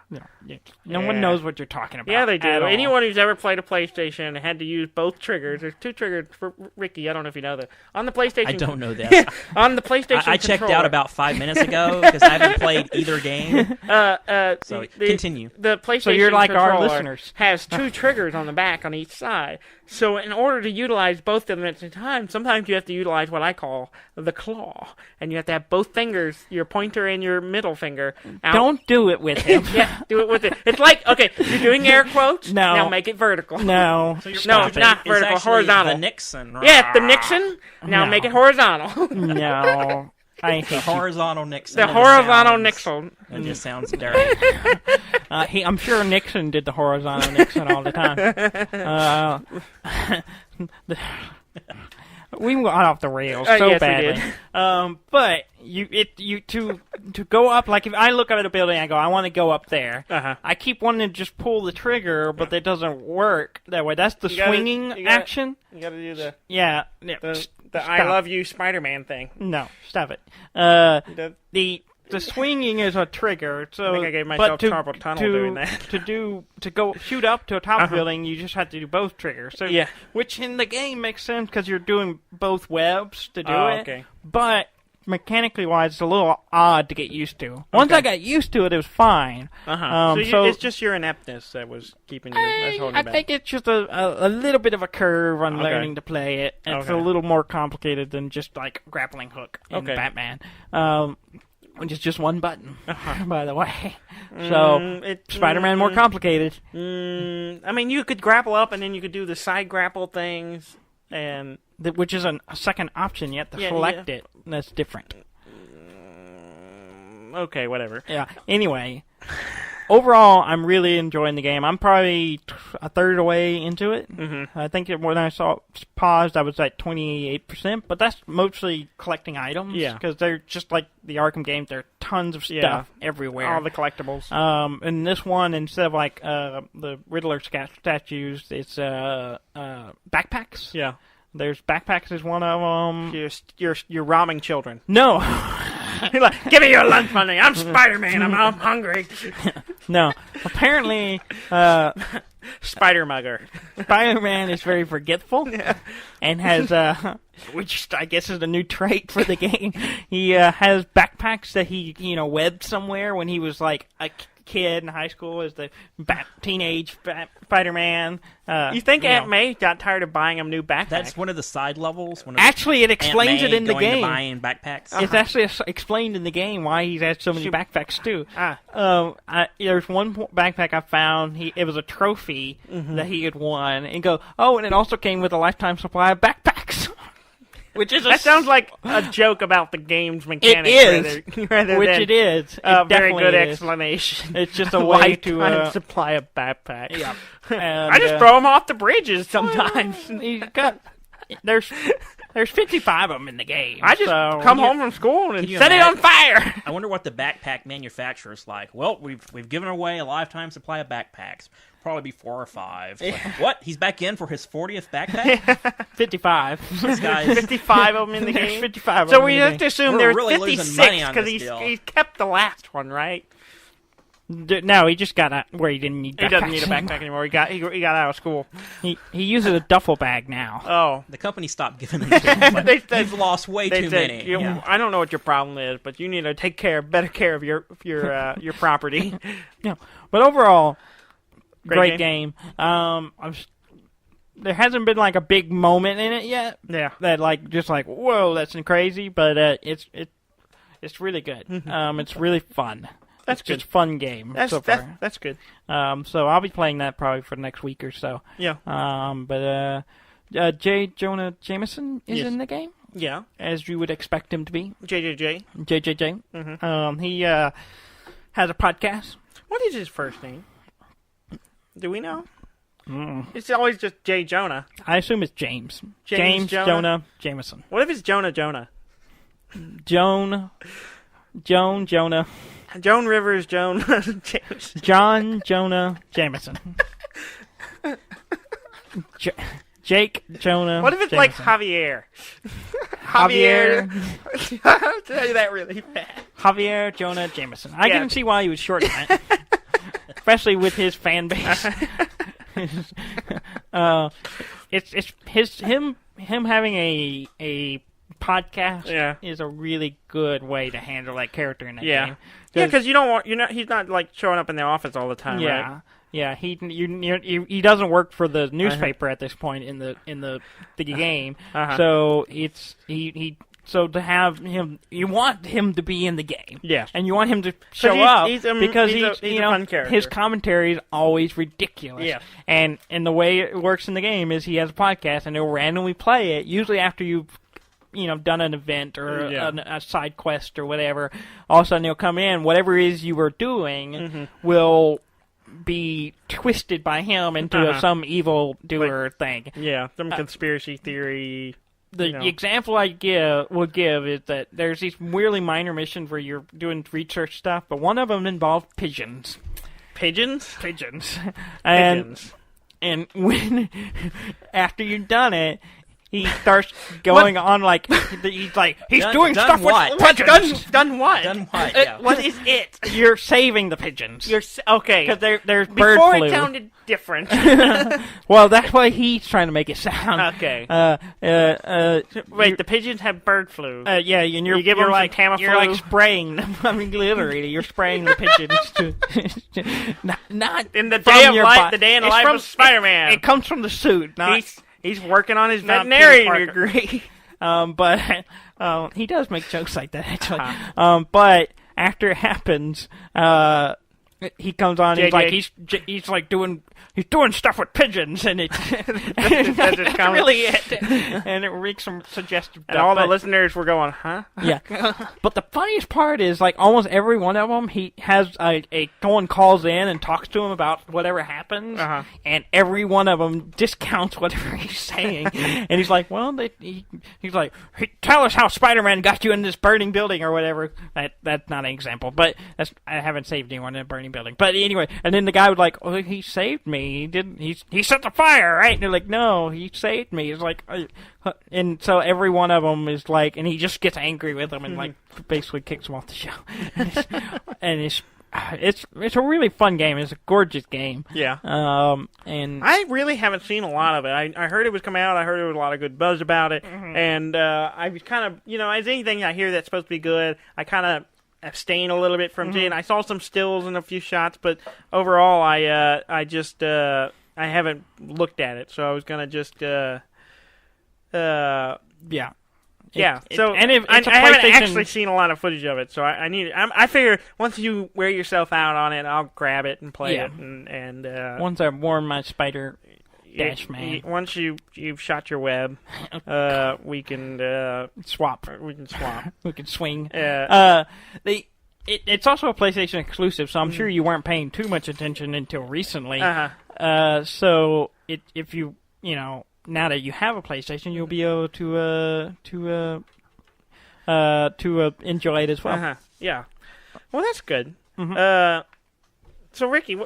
S2: No one knows what you're talking about.
S1: Yeah, they do. Anyone who's ever played a PlayStation had to use both triggers. There's 2 triggers for Ricky. I don't know if you know that. On the PlayStation.
S3: I don't know that.
S1: On the PlayStation.
S3: I checked out about 5 minutes ago because I haven't played either game. Continue.
S1: The PlayStation.
S2: So you're like our
S1: controller
S2: listeners.
S1: Has 2 triggers on the back on each side. So in order to utilize both of them at the time, sometimes you have to utilize what I call the claw, and you have to have both fingers, your pointer and your middle finger, out.
S2: Don't do it with him.
S1: Yeah, do it with it. It's like you're doing air quotes.
S2: No,
S1: now make it vertical.
S2: No,
S1: not vertical. Horizontal.
S3: The Nixon. Right?
S1: Yeah, the Nixon. Now make it horizontal.
S2: No. I hate
S3: the horizontal Nixon.
S1: The horizontal Nixon.
S3: It just sounds dirty.
S2: I'm sure Nixon did the horizontal Nixon all the time. We went off the rails so
S1: yes,
S2: badly. But to go up, like if I look at a building, I go, I want to go up there.
S1: Uh-huh.
S2: I keep wanting to just pull the trigger, but that doesn't work that way. That's the swinging action.
S1: You gotta do the
S2: I
S1: love you Spider-Man thing.
S2: No, stop it. The swinging is a trigger. So
S1: I think I gave myself carpal tunnel doing that.
S2: To go shoot up to a top building, you just have to do both triggers. So which in the game makes sense because you're doing both webs to do it.
S1: Okay.
S2: But mechanically wise, it's a little odd to get used to. Once I got used to it, it was fine.
S1: So it's just your ineptness that was keeping you.
S2: I think it's just a little bit of a curve on learning to play it. It's a little more complicated than just like grappling hook in Batman. Which is just one button, by the way. So, Spider-Man more complicated.
S1: I mean, you could grapple up, and then you could do the side grapple things, and
S2: which is a second option. You have to select it. That's different.
S1: Okay, whatever.
S2: Yeah. Anyway, overall, I'm really enjoying the game. I'm probably a third away into it.
S1: Mm-hmm.
S2: I think when I paused, I was at 28%, but that's mostly collecting items.
S1: Yeah.
S2: Because they're just like the Arkham games. There are tons of stuff everywhere.
S1: All the collectibles.
S2: And this one, instead of like the Riddler statues, it's backpacks.
S1: Yeah.
S2: There's backpacks is one of them.
S1: You're robbing children.
S2: No.
S1: You're like, give me your lunch money. I'm Spider-Man. I'm hungry.
S2: No. Apparently,
S1: Spider-Mugger.
S2: Spider-Man is very forgetful and has, which I guess is a new trait for the game. He has backpacks that he, webbed somewhere when he was like a kid in high school as the teenage Spider-Man.
S1: You think Aunt May got tired of buying him new backpacks?
S3: That's one of the side levels.
S2: Actually, it explains it in the game.
S3: Buying backpacks.
S2: It's actually explained in the game why he's had so many backpacks too. There's one backpack I found. It was a trophy that he had won, and go, and it also came with a lifetime supply of backpacks.
S1: That sounds like a joke about the game's mechanics.
S2: It is,
S1: rather
S2: which
S1: than
S2: it is.
S1: A very good explanation.
S2: It's just a way
S1: to supply a backpack.
S2: Yeah,
S1: I just throw them off the bridges sometimes.
S2: There's 55 of them in the game.
S1: I just come home from school and set it on fire.
S3: I wonder what the backpack manufacturer's like. Well, we've given away a lifetime supply of backpacks. Probably be 4 or 5. Like, what? He's back in for his 40th backpack?
S2: 55.
S3: This guy's
S1: 55 of them in the game.
S2: There's 55 of
S1: so
S2: them
S1: we have to assume there's really 56 because he's kept the last one, right?
S2: No, he just got where he didn't need backpacks.
S1: He doesn't need a backpack anymore. He got out of school.
S2: He uses a duffel bag now.
S1: Oh.
S3: The company stopped giving them to him. They've lost way too many.
S1: I don't know what your problem is, but you need to take better care of your property.
S2: Yeah. But overall, great game. There hasn't been like a big moment in it yet.
S1: Yeah.
S2: That whoa, that's crazy. But it's really good. It's really fun.
S1: That's good.
S2: It's a fun game so far.
S1: That's good.
S2: So I'll be playing that probably for the next week or so.
S1: Yeah.
S2: J. Jonah Jameson is in the game.
S1: Yeah.
S2: As you would expect him to be.
S1: JJJ.
S2: Mm-hmm. He has a podcast.
S1: What is his first name? Do we know? It's always just J. Jonah.
S2: I assume it's James.
S1: James
S2: Jonah Jameson.
S1: What if it's Jonah?
S2: Jonah.
S1: Joan Rivers, Jameson.
S2: John Jonah Jameson. Jake Jonah.
S1: What if it's
S2: Jameson.
S1: like Javier? Javier. I'll tell you that really fast.
S2: Javier Jonah Jameson. I can see why he would shorten that. Especially with his fan base. It's him having a podcast is a really good way to handle that character in that game.
S1: Yeah, because he's not like showing up in the office all the time, right?
S2: Yeah, he doesn't work for the newspaper at this point in the game. So so to have him, you want him to be in the game.
S1: Yes.
S2: And you want him to show up because
S1: he's a fun character.
S2: His commentary is always ridiculous.
S1: Yeah.
S2: And the way it works in the game is he has a podcast and he'll randomly play it, usually after you've done an event or a side quest or whatever. All of a sudden he'll come in, whatever it is you were doing will be twisted by him into some evil doer thing.
S1: Yeah, some conspiracy theory.
S2: The example I will give is that there's these really minor missions where you're doing research stuff, but one of them involved pigeons.
S1: Pigeons?
S2: Pigeons.
S1: Pigeons.
S2: And when, after you've done it, he starts going on like, he's doing stuff with pigeons.
S1: Done what?
S3: Done what? Yeah.
S1: What is it?
S2: You're saving the pigeons.
S1: Okay.
S2: Because there's bird
S1: Before
S2: flu.
S1: it sounded different.
S2: Well, that's why he's trying to make it sound.
S1: Okay.
S2: Wait,
S1: the pigeons have bird flu.
S2: Yeah, and
S1: you give them
S2: like
S1: Tamiflu?
S2: You're like spraying them. I mean, literally, you're spraying the pigeons to not
S1: in the day of life. The day in the life of Spider-Man.
S2: It comes from the suit. Not,
S1: he's working on his veterinarian degree.
S2: But he does make jokes like that actually. But after it happens, he comes on. He's like doing stuff with pigeons, and it's really it. And it makes some suggestive.
S1: And all the listeners were going, huh?
S2: Yeah. But the funniest part is, like, almost every one of them, he has someone calls in and talks to him about whatever happens, and every one of them discounts whatever he's saying. And he's like, well, he's like, hey, tell us how Spider-Man got you in this burning building or whatever. That's not an example, but I haven't saved anyone in a burning building. But anyway, and then the guy was like, oh, he saved me. He set the fire, right? And they're like, no, he saved me. It's like, and so every one of them is like, and he just gets angry with them and like basically kicks them off the show. And it's a really fun game. It's a gorgeous game.
S1: Yeah.
S2: And
S1: I really haven't seen a lot of it. I heard it was coming out. I heard there was a lot of good buzz about it. And I was kind of, as anything I hear that's supposed to be good, I kind of abstain a little bit from seeing. I saw some stills and a few shots, but overall, I haven't looked at it. So I was gonna just yeah. So I haven't actually seen a lot of footage of it. So I figure once you wear yourself out on it, I'll grab it and play it. And
S2: once I warm my spider. Dash man.
S1: Once you've shot your web, we can
S2: swap.
S1: We can swap.
S2: We can swing.
S1: It's
S2: also a PlayStation exclusive, so I'm sure you weren't paying too much attention until recently. So if you now that you have a PlayStation, you'll be able to enjoy it as well.
S1: Yeah. Well, that's good. So Ricky,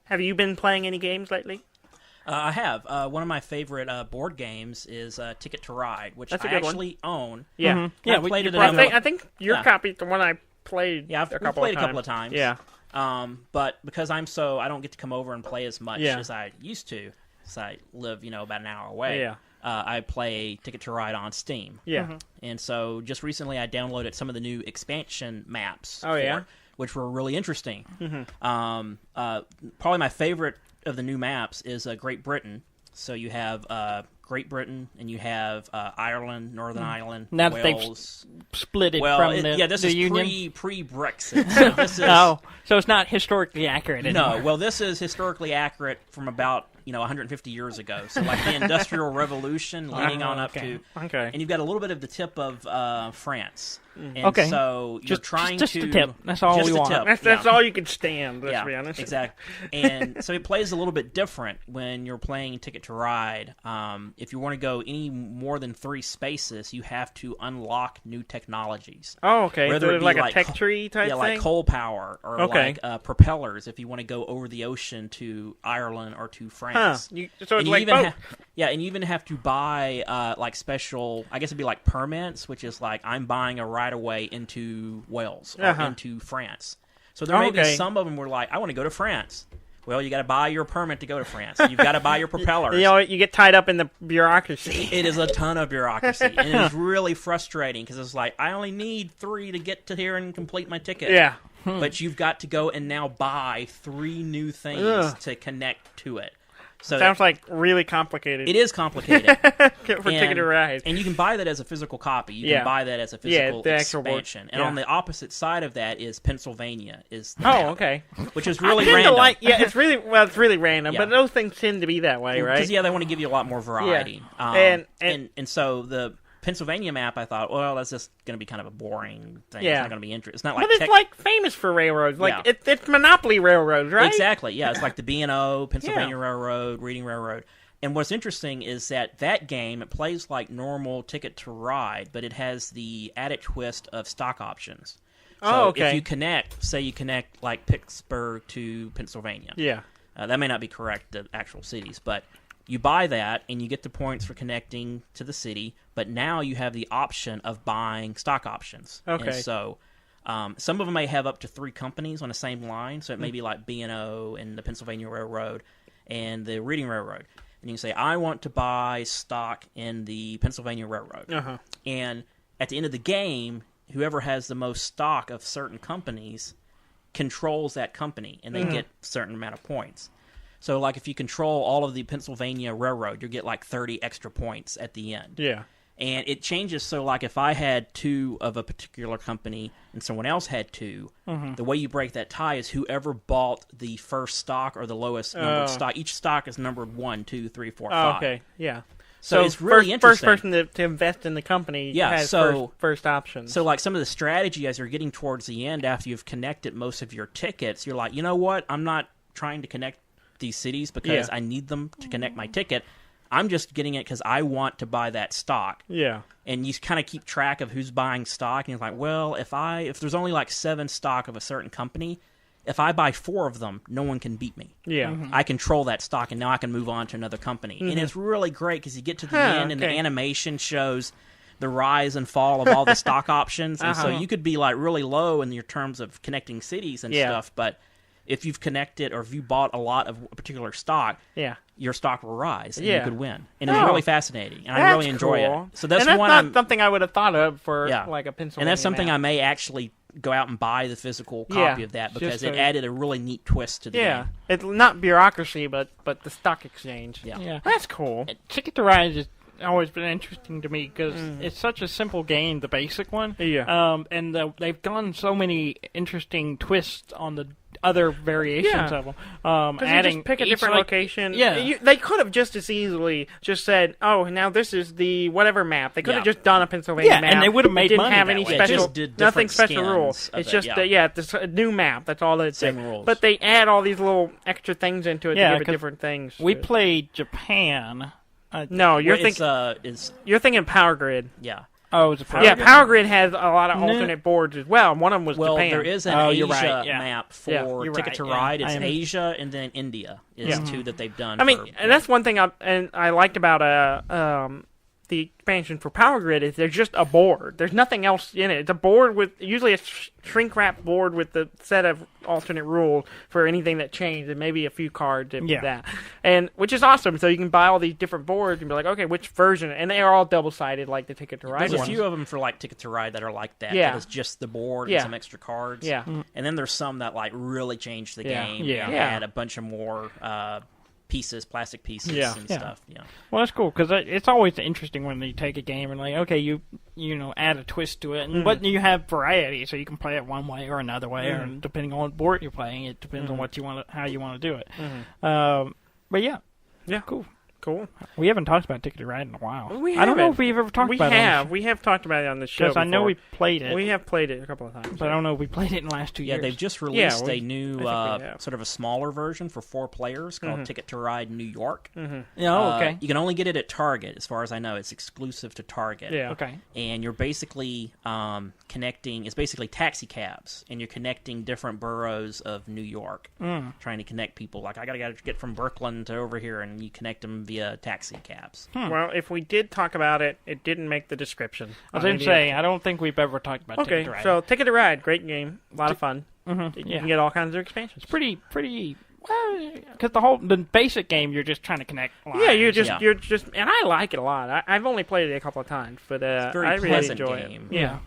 S1: have you been playing any games lately?
S3: I have. One of my favorite board games is Ticket to Ride, which I actually own.
S1: Yeah.
S3: Yeah, we played it.
S1: I think your copy is the one I played.
S3: Yeah, I've played a couple of times.
S1: Yeah.
S3: But because I don't get to come over and play as much as I used to, because I live, about an hour away.
S1: Yeah.
S3: I play Ticket to Ride on Steam.
S1: Yeah.
S3: And so just recently I downloaded some of the new expansion maps. Which were really interesting. Probably my favorite of the new maps is Great Britain. So you have Great Britain, and you have Ireland, Northern Ireland,
S2: now
S3: Wales.
S2: They've split it from
S3: this
S2: the
S3: is
S2: Union.
S3: pre-Brexit. So this is,
S2: so it's not historically accurate anymore.
S3: No, well, this is historically accurate from about 150 years ago. So like the Industrial Revolution leading on up to...
S1: Okay.
S3: And you've got a little bit of the tip of France. And
S2: okay.
S3: So you're trying
S2: just
S3: to...
S2: a tip. That's all we want.
S1: That's all you can stand, let's be honest.
S3: Exactly. And so it plays a little bit different when you're playing Ticket to Ride. If you want to go any more than 3 spaces, you have to unlock new technologies.
S1: Oh, okay.
S3: Whether
S1: so
S3: it be
S1: like a tech tree type thing?
S3: Yeah, like coal power or like propellers if you want to go over the ocean to Ireland or to France.
S1: So it's like both.
S3: And you even have to buy like special, I guess it'd be like permits, which is like I'm buying a right-of-way into Wales or into France. So there may be some of them where like, I want to go to France. Well, you got to buy your permit to go to France. You've got to buy your propellers.
S1: You get tied up in the bureaucracy.
S3: It is a ton of bureaucracy, and it is really frustrating because it's like I only need 3 to get to here and complete my ticket.
S1: Yeah,
S3: but you've got to go and now buy 3 new things to connect to it. So
S1: sounds like really complicated.
S3: It is complicated
S1: for Ticket to Ride,
S3: and you can buy that as a physical copy. You can buy that as a physical expansion. And on the opposite side of that is Pennsylvania. Which is really random.
S1: It's really random. But those things tend to be that way, right?
S3: Because they want to give you a lot more variety.
S1: Yeah.
S3: And so the Pennsylvania map, I thought, well, that's just going to be kind of a boring thing. Yeah. It's not going to be interesting. It's not like
S1: but it's like famous for railroads. Like it's monopoly railroads, right?
S3: Exactly. Yeah, it's like the B&O, Pennsylvania Railroad, Reading Railroad. And what's interesting is that game, it plays like normal Ticket to Ride, but it has the added twist of stock options. So
S1: okay.
S3: if you connect like Pittsburgh to Pennsylvania.
S1: Yeah.
S3: That may not be correct, the actual cities, but you buy that and you get the points for connecting to the city, but now you have the option of buying stock options.
S1: Okay.
S3: And so some of them may have up to 3 companies on the same line, so it may be like B&O and the Pennsylvania Railroad and the Reading Railroad. And you can say, I want to buy stock in the Pennsylvania Railroad.
S1: Uh-huh.
S3: And at the end of the game, whoever has the most stock of certain companies controls that company, and they get a certain amount of points. So, like, if you control all of the Pennsylvania Railroad, you'll get, like, 30 extra points at the end.
S1: Yeah.
S3: And it changes, so, like, if I had 2 of a particular company and someone else had 2, the way you break that tie is whoever bought the first stock or the lowest numbered stock. Each stock is numbered 1, 2, 3, 4, 5.
S1: Okay, yeah.
S3: So it's really interesting.
S1: First person to invest in the company has first option.
S3: So, like, some of the strategy as you're getting towards the end, after you've connected most of your tickets, you're like, you know what? I'm not trying to connect these cities because I need them to connect my ticket. I'm just getting it because I want to buy that stock.
S1: Yeah.
S3: And you kind of keep track of who's buying stock, and you're like, well, if there's only like 7 stock of a certain company, if I buy 4 of them, no one can beat me.
S1: Yeah.
S3: I control that stock, and now I can move on to another company. And it's really great because you get to the end, and the animation shows the rise and fall of all the stock options. And so you could be like really low in your terms of connecting cities and stuff, but if you've connected or if you bought a lot of a particular stock, your stock will rise and you could win. And it's really fascinating, and I really enjoy it. So that's
S1: not something I would have thought of for like a Pennsylvania.
S3: And that's something
S1: map.
S3: I may actually go out and buy the physical copy of that because it added a really neat twist to the game.
S1: It's not bureaucracy, but the stock exchange.
S2: Yeah.
S1: That's cool.
S2: Ticket to Ride has always been interesting to me because it's such a simple game, the basic one.
S1: Yeah.
S2: And they've done so many interesting twists on the other variations of them.
S1: Adding, you just pick a different location.
S2: Yeah.
S1: They could have just as easily just said, "Oh, now this is the whatever map." They could have just done a Pennsylvania map.
S2: and they would have made
S1: didn't
S2: money.
S1: have any special, nothing special
S3: skins
S1: rules.
S3: of
S1: It's
S3: it,
S1: just it's a new map. That's all it's
S3: Same rules.
S1: But they add all these little extra things into it to give it different things.
S2: We played Japan.
S1: No, you're thinking Power Grid.
S3: Yeah.
S2: Oh, it's a Power Grid?
S1: Power Grid has a lot of alternate boards as well. One of them was Japan.
S3: Well, there is an Asia map for
S1: you're
S3: Ticket to Ride. It's Asia and then India is 2 that they've done.
S1: I mean, and that's one thing I liked about the expansion for Power Grid is there's just a board. There's nothing else in it. It's a board with usually a shrink wrap board with the set of alternate rules for anything that changed, and maybe a few cards and that, and which is awesome. So you can buy all these different boards and be like, okay, which version? And they are all double sided, like the Ticket to Ride.
S3: There's a few of them for like Ticket to Ride that are like that. That is just the board and some extra cards.
S1: Yeah,
S3: and then there's some that like really changed the game. And add a bunch of more pieces, plastic pieces and stuff. Yeah.
S2: Well, that's cool because it's always interesting when you take a game and like, okay, you add a twist to it, and but you have variety, so you can play it one way or another way, or depending on what board you're playing, it depends on what you want, how you want to do it. But yeah, cool. We haven't talked about Ticket to Ride in a while. I don't know if we've ever talked about it.
S1: We have talked about it on the show
S2: because I know we played it.
S1: We have played it a couple of times,
S2: but I don't know if we played it in the last 2 years.
S3: Yeah, they've just released a new sort of a smaller version for 4 players called Ticket to Ride New York.
S2: Oh, okay.
S3: You can only get it at Target, as far as I know. It's exclusive to Target.
S1: Yeah.
S2: Okay.
S3: And you're basically connecting. It's basically taxi cabs, and you're connecting different boroughs of New York, trying to connect people. Like I gotta get from Brooklyn to over here, and you connect them via taxi cabs.
S1: Well, if we did talk about it, it didn't make the description.
S2: I was going to say, I don't think we've ever talked about Ticket to Ride.
S1: So Ticket to Ride, great game, a lot of fun. You can get all kinds of expansions.
S2: It's pretty. Well, because the basic game, you're just trying to connect lines.
S1: Yeah, you're just, and I like it a lot. I've only played it a couple of times, but
S3: it's a very
S1: I really
S3: pleasant
S1: enjoy
S3: game.
S1: it. Yeah.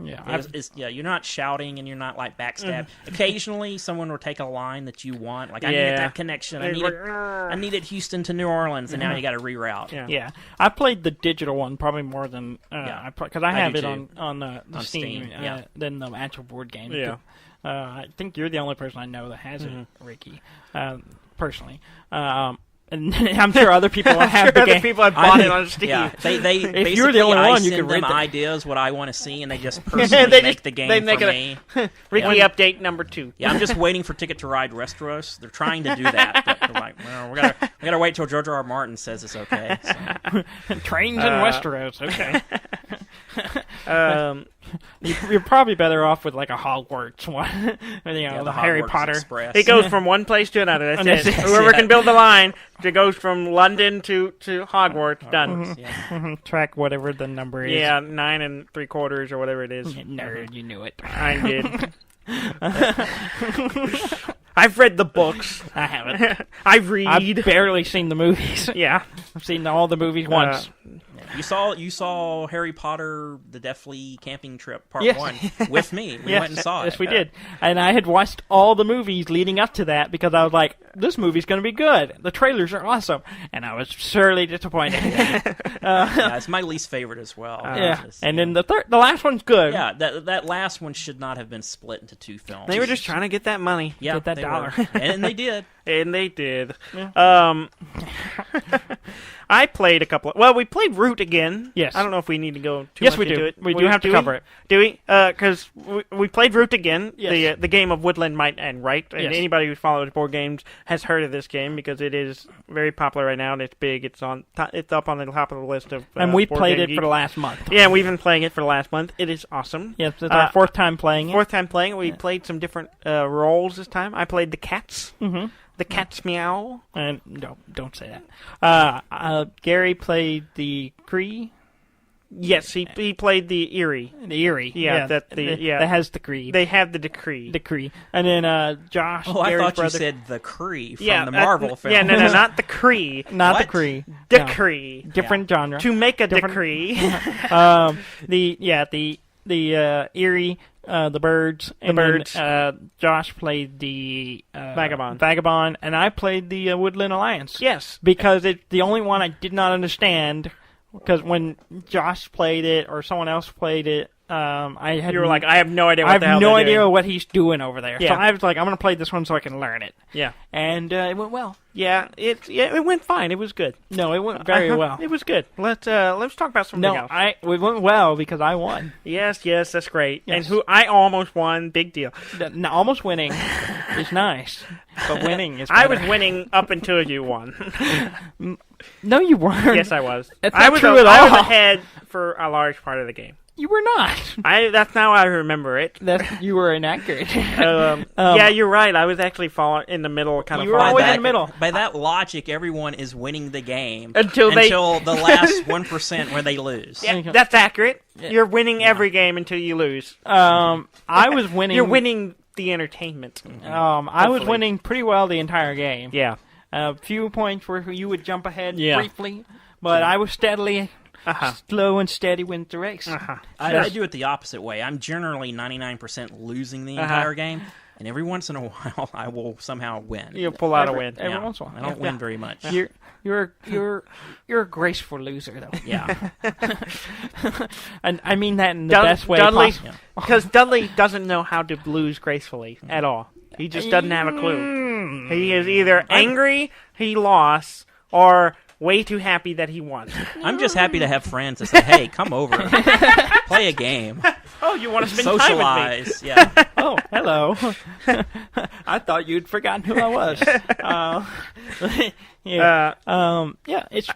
S3: You're not shouting and you're not like backstab. Occasionally, someone will take a line that you want. Like I needed that connection. I needed Houston to New Orleans, and now you got to reroute.
S2: Yeah. I played the digital one probably more than because I have it on the Steam than the actual board game.
S1: Yeah.
S2: I think you're the only person I know that has it, Ricky. Personally. And I'm sure other people have the game.
S1: Other people have bought it on Steam.
S3: Yeah, they
S2: if you're the only one, you can
S3: them
S2: rate
S3: ideas what I want to see, and they just personally make the game for me.
S1: Weekly update number 2.
S3: Yeah, I'm just waiting for Ticket to Ride Westeros. They're trying to do that, but they're like, well, we gotta wait till George R. R. Martin says it's okay. So.
S2: Trains in Westeros, okay. You're probably better off with like a Hogwarts one, the Harry
S3: Hogwarts
S2: Potter.
S3: Express.
S1: It goes from one place to another. That's it.
S2: That's
S1: Whoever can build the line, it goes from London to Hogwarts. Done.
S2: Yeah. Track whatever the number is.
S1: Yeah, 9 3/4 or whatever it is.
S2: Nerd, you knew it.
S1: I did. I've read the books.
S2: I haven't.
S1: I read.
S2: I've barely seen the movies.
S1: Yeah,
S2: I've seen all the movies once.
S3: You saw Harry Potter, the Deathly Camping Trip Part 1 with me. We went and saw it.
S2: Yes, we did. And I had watched all the movies leading up to that because I was like, this movie's going to be good. The trailers are awesome. And I was sorely disappointed.
S3: Yeah, it's my least favorite as well.
S2: And then the last one's good.
S3: Yeah, that last one should not have been split into 2 films.
S1: They were just trying to get that money.
S3: Yeah,
S2: get that dollar.
S3: And they did.
S1: And they did.
S2: Yeah.
S1: I played a couple. Well, we played Root again.
S2: Yes.
S1: I don't know if we need to go too
S2: yes,
S1: much
S2: we do.
S1: into it.
S2: We do have to cover it.
S1: Do we? Because we played Root again.
S2: Yes.
S1: The game of Woodland, Might and Right. And
S2: Yes.
S1: anybody who follows board games has heard of this game because it is very popular right now and it's big. It's up on the top of the list of.
S2: And we
S1: Board
S2: played
S1: Game
S2: it
S1: Geek.
S2: for the last month.
S1: Yeah, we've been playing it for the last month. It is awesome.
S2: Yes, it's our 4th time playing it.
S1: 4th time playing it. We played some different roles this time. I played the cats.
S2: Mm-hmm.
S1: The cat's meow.
S2: And no, don't say that. Gary played the Cree.
S1: Yes, he played the Eerie.
S2: The Eerie.
S1: Yeah,
S2: that has the Cree.
S1: They have the decree.
S2: Decree. And then Josh.
S3: Oh,
S2: Gary's
S3: I thought
S2: brother,
S3: you said the Cree from the Marvel film.
S1: Yeah, no, not the Cree.
S2: Not
S3: What?
S2: the Cree.
S1: Decree.
S2: No. Different genre.
S1: To make a
S2: Different-
S1: decree.
S2: The Eerie, the birds. And
S1: birds.
S2: Then, Josh played the
S1: Vagabond,
S2: and I played the Woodland Alliance.
S1: Yes.
S2: Because it's the only one I did not understand. Because when Josh played it or someone else played it,
S1: You were like, I have no idea what the hell
S2: I have no
S1: they're
S2: idea
S1: doing.
S2: what he's doing over there.
S1: Yeah.
S2: So I was like, I'm going to play this one so I can learn it.
S1: Yeah.
S2: And it went well.
S1: Yeah, it went fine. It was good.
S2: No, it went very well.
S1: It was good. Let's talk about something else.
S2: It went well because I won.
S1: Yes, that's great.
S2: Yes.
S1: And I almost won. Big deal.
S2: Almost winning is nice, but winning is better.
S1: I was winning up until you won.
S2: No, you weren't.
S1: Yes, I was.
S2: That's
S1: I
S2: not
S1: was
S2: true at
S1: I was
S2: all.
S1: ahead for a large part of the game.
S2: You were not.
S1: That's not how I remember it.
S2: You were inaccurate.
S1: Yeah, you're right. I was actually falling in the middle, kind of.
S2: You were
S1: falling
S2: always
S1: back.
S2: in the middle.
S3: By that logic, everyone is winning the game
S1: Until
S3: the last 1% where they lose.
S1: Yeah, that's accurate. You're winning every game until you lose.
S2: I was winning.
S1: You're winning the entertainment.
S2: I was winning pretty well the entire game.
S1: Yeah.
S2: A few points where you would jump ahead
S1: Yeah.
S2: briefly, but I was steadily, slow and steady wins the race.
S3: I do it the opposite way. I'm generally 99% losing the entire game, and every once in a while I will somehow win.
S1: You'll pull out a win.
S2: Every once in a while.
S3: I don't win very much.
S2: You're a graceful loser, though.
S3: Yeah.
S2: And I mean that in the best way possible.
S1: Because Dudley doesn't know how to lose gracefully at all. He just doesn't have a clue. He is either angry he lost or way too happy that he won.
S3: I'm just happy to have friends that say, "Hey, come over, play a game,
S1: Oh, you want to spend time with me?
S3: socialize." Yeah.
S2: Oh, hello. I thought you'd forgotten who I was. It's a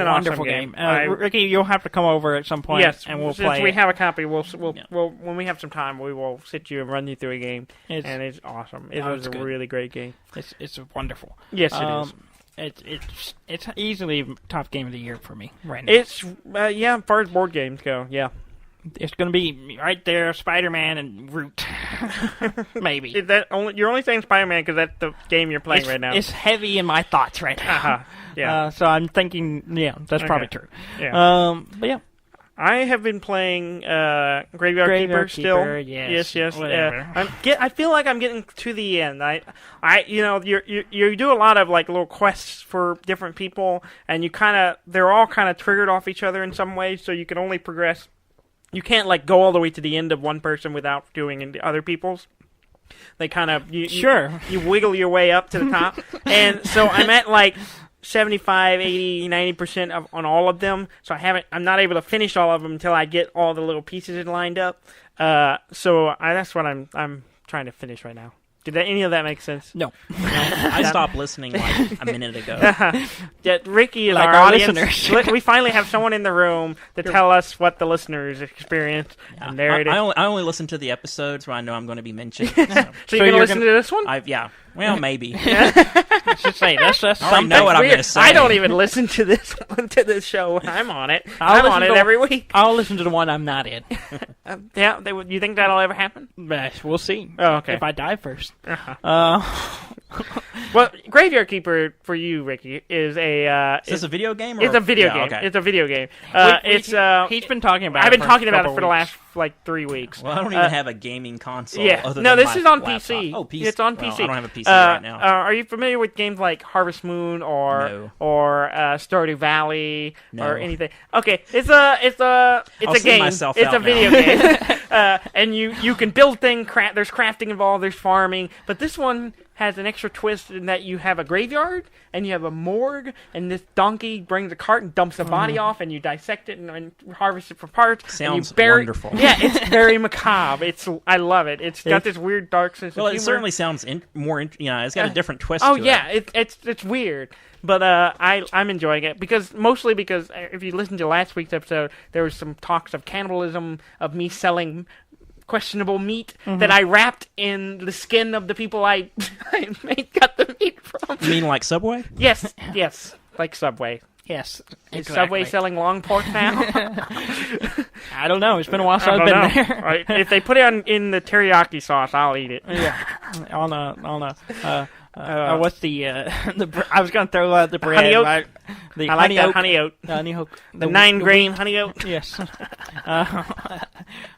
S1: an
S2: wonderful
S1: awesome game.
S2: Ricky, you'll have to come over at some point,
S1: Yes,
S2: and we'll
S1: since
S2: play.
S1: we have a copy, we'll when we have some time, we will sit you and run you through a game, and it's awesome. It was a really great game.
S2: It's wonderful.
S1: Yes, it is.
S2: It's easily top game of the year for me right now.
S1: It's as far as board games go, yeah.
S2: It's going to be right there, Spider-Man and Root. Maybe.
S1: Is that you're only saying Spider-Man because that's the game you're playing right now.
S2: It's heavy in my thoughts right now.
S1: Yeah.
S2: So I'm thinking, that's probably true.
S1: Yeah.
S2: But yeah.
S1: I have been playing Graveyard Keeper still.
S2: Yes.
S1: Whatever. I feel like I'm getting to the end. You do a lot of like little quests for different people, and they're all kind of triggered off each other in some ways, so you can only progress. You can't like go all the way to the end of one person without doing into other people's. They kind of
S2: Sure.
S1: you wiggle your way up to the top, and so I'm at like 75, 80, 90% on all of them. So I'm not able to finish all of them until I get all the little pieces lined up. So that's what I'm trying to finish right now. Did any of that make sense?
S2: No.
S3: I stopped listening like a minute ago.
S1: Yeah, Ricky is
S2: like
S1: our audience.
S2: listeners.
S1: We finally have someone in the room to tell us what the listeners experience.
S3: Yeah.
S1: And there it is.
S3: I only listen to the episodes where I know I'm going to be mentioned.
S1: So you're going to listen to this one?
S3: Yeah. Well, maybe.
S2: I should say that's
S3: I already
S2: something.
S3: know what I'm
S1: Weird.
S3: going to say.
S1: I don't even listen to this one, to this show when I'm on it. I'm on it every week.
S2: I'll listen to the one I'm not in.
S1: Yeah, you think that'll ever happen?
S2: We'll see.
S1: Oh, okay.
S2: If I die first.
S1: Well, Graveyard Keeper for you, Ricky, is a.
S3: Is this a video game? Or?
S1: It's a video game.
S3: Okay.
S1: It's a video game.
S2: He's been talking about.
S1: I've been talking about it
S2: for
S1: for the last 3 weeks.
S3: Well, I don't even have a gaming console.
S1: Yeah.
S3: Other
S1: No,
S3: than
S1: this
S3: my
S1: is on
S3: laptop.
S1: PC.
S3: Oh, PC.
S1: It's on
S3: Well,
S1: PC.
S3: I don't have a PC right now.
S1: Are you familiar with games like Harvest Moon or Stardew Valley or anything? Okay, it's a game. It's a video game, and you can build things. There's crafting involved. There's farming, but this one has an extra twist in that you have a graveyard and you have a morgue, and this donkey brings a cart and dumps a body off, and you dissect it and harvest it for parts.
S3: Sounds
S1: and you
S3: wonderful.
S1: Yeah, it's very macabre. I love it. It's got this weird dark sense of humor.
S3: It certainly sounds more. It's got a different twist.
S1: Oh
S3: to
S1: yeah,
S3: it.
S1: it's weird, but I'm enjoying it mostly because if you listen to last week's episode, there was some talks of cannibalism, of me selling questionable meat that I wrapped in the skin of the people I got the meat from.
S3: You mean like Subway?
S1: Yes, like Subway.
S2: Yes.
S1: Is Subway selling long pork now?
S2: I don't know. It's been a while since I've been there.
S1: Right. If they put it in the teriyaki sauce, I'll eat it.
S2: Yeah. What's the I was going to throw out the bread.
S1: Honey oat.
S2: I
S1: like that honey oat.
S2: Honey oat.
S1: The 9-grain honey oat.
S2: Yes. All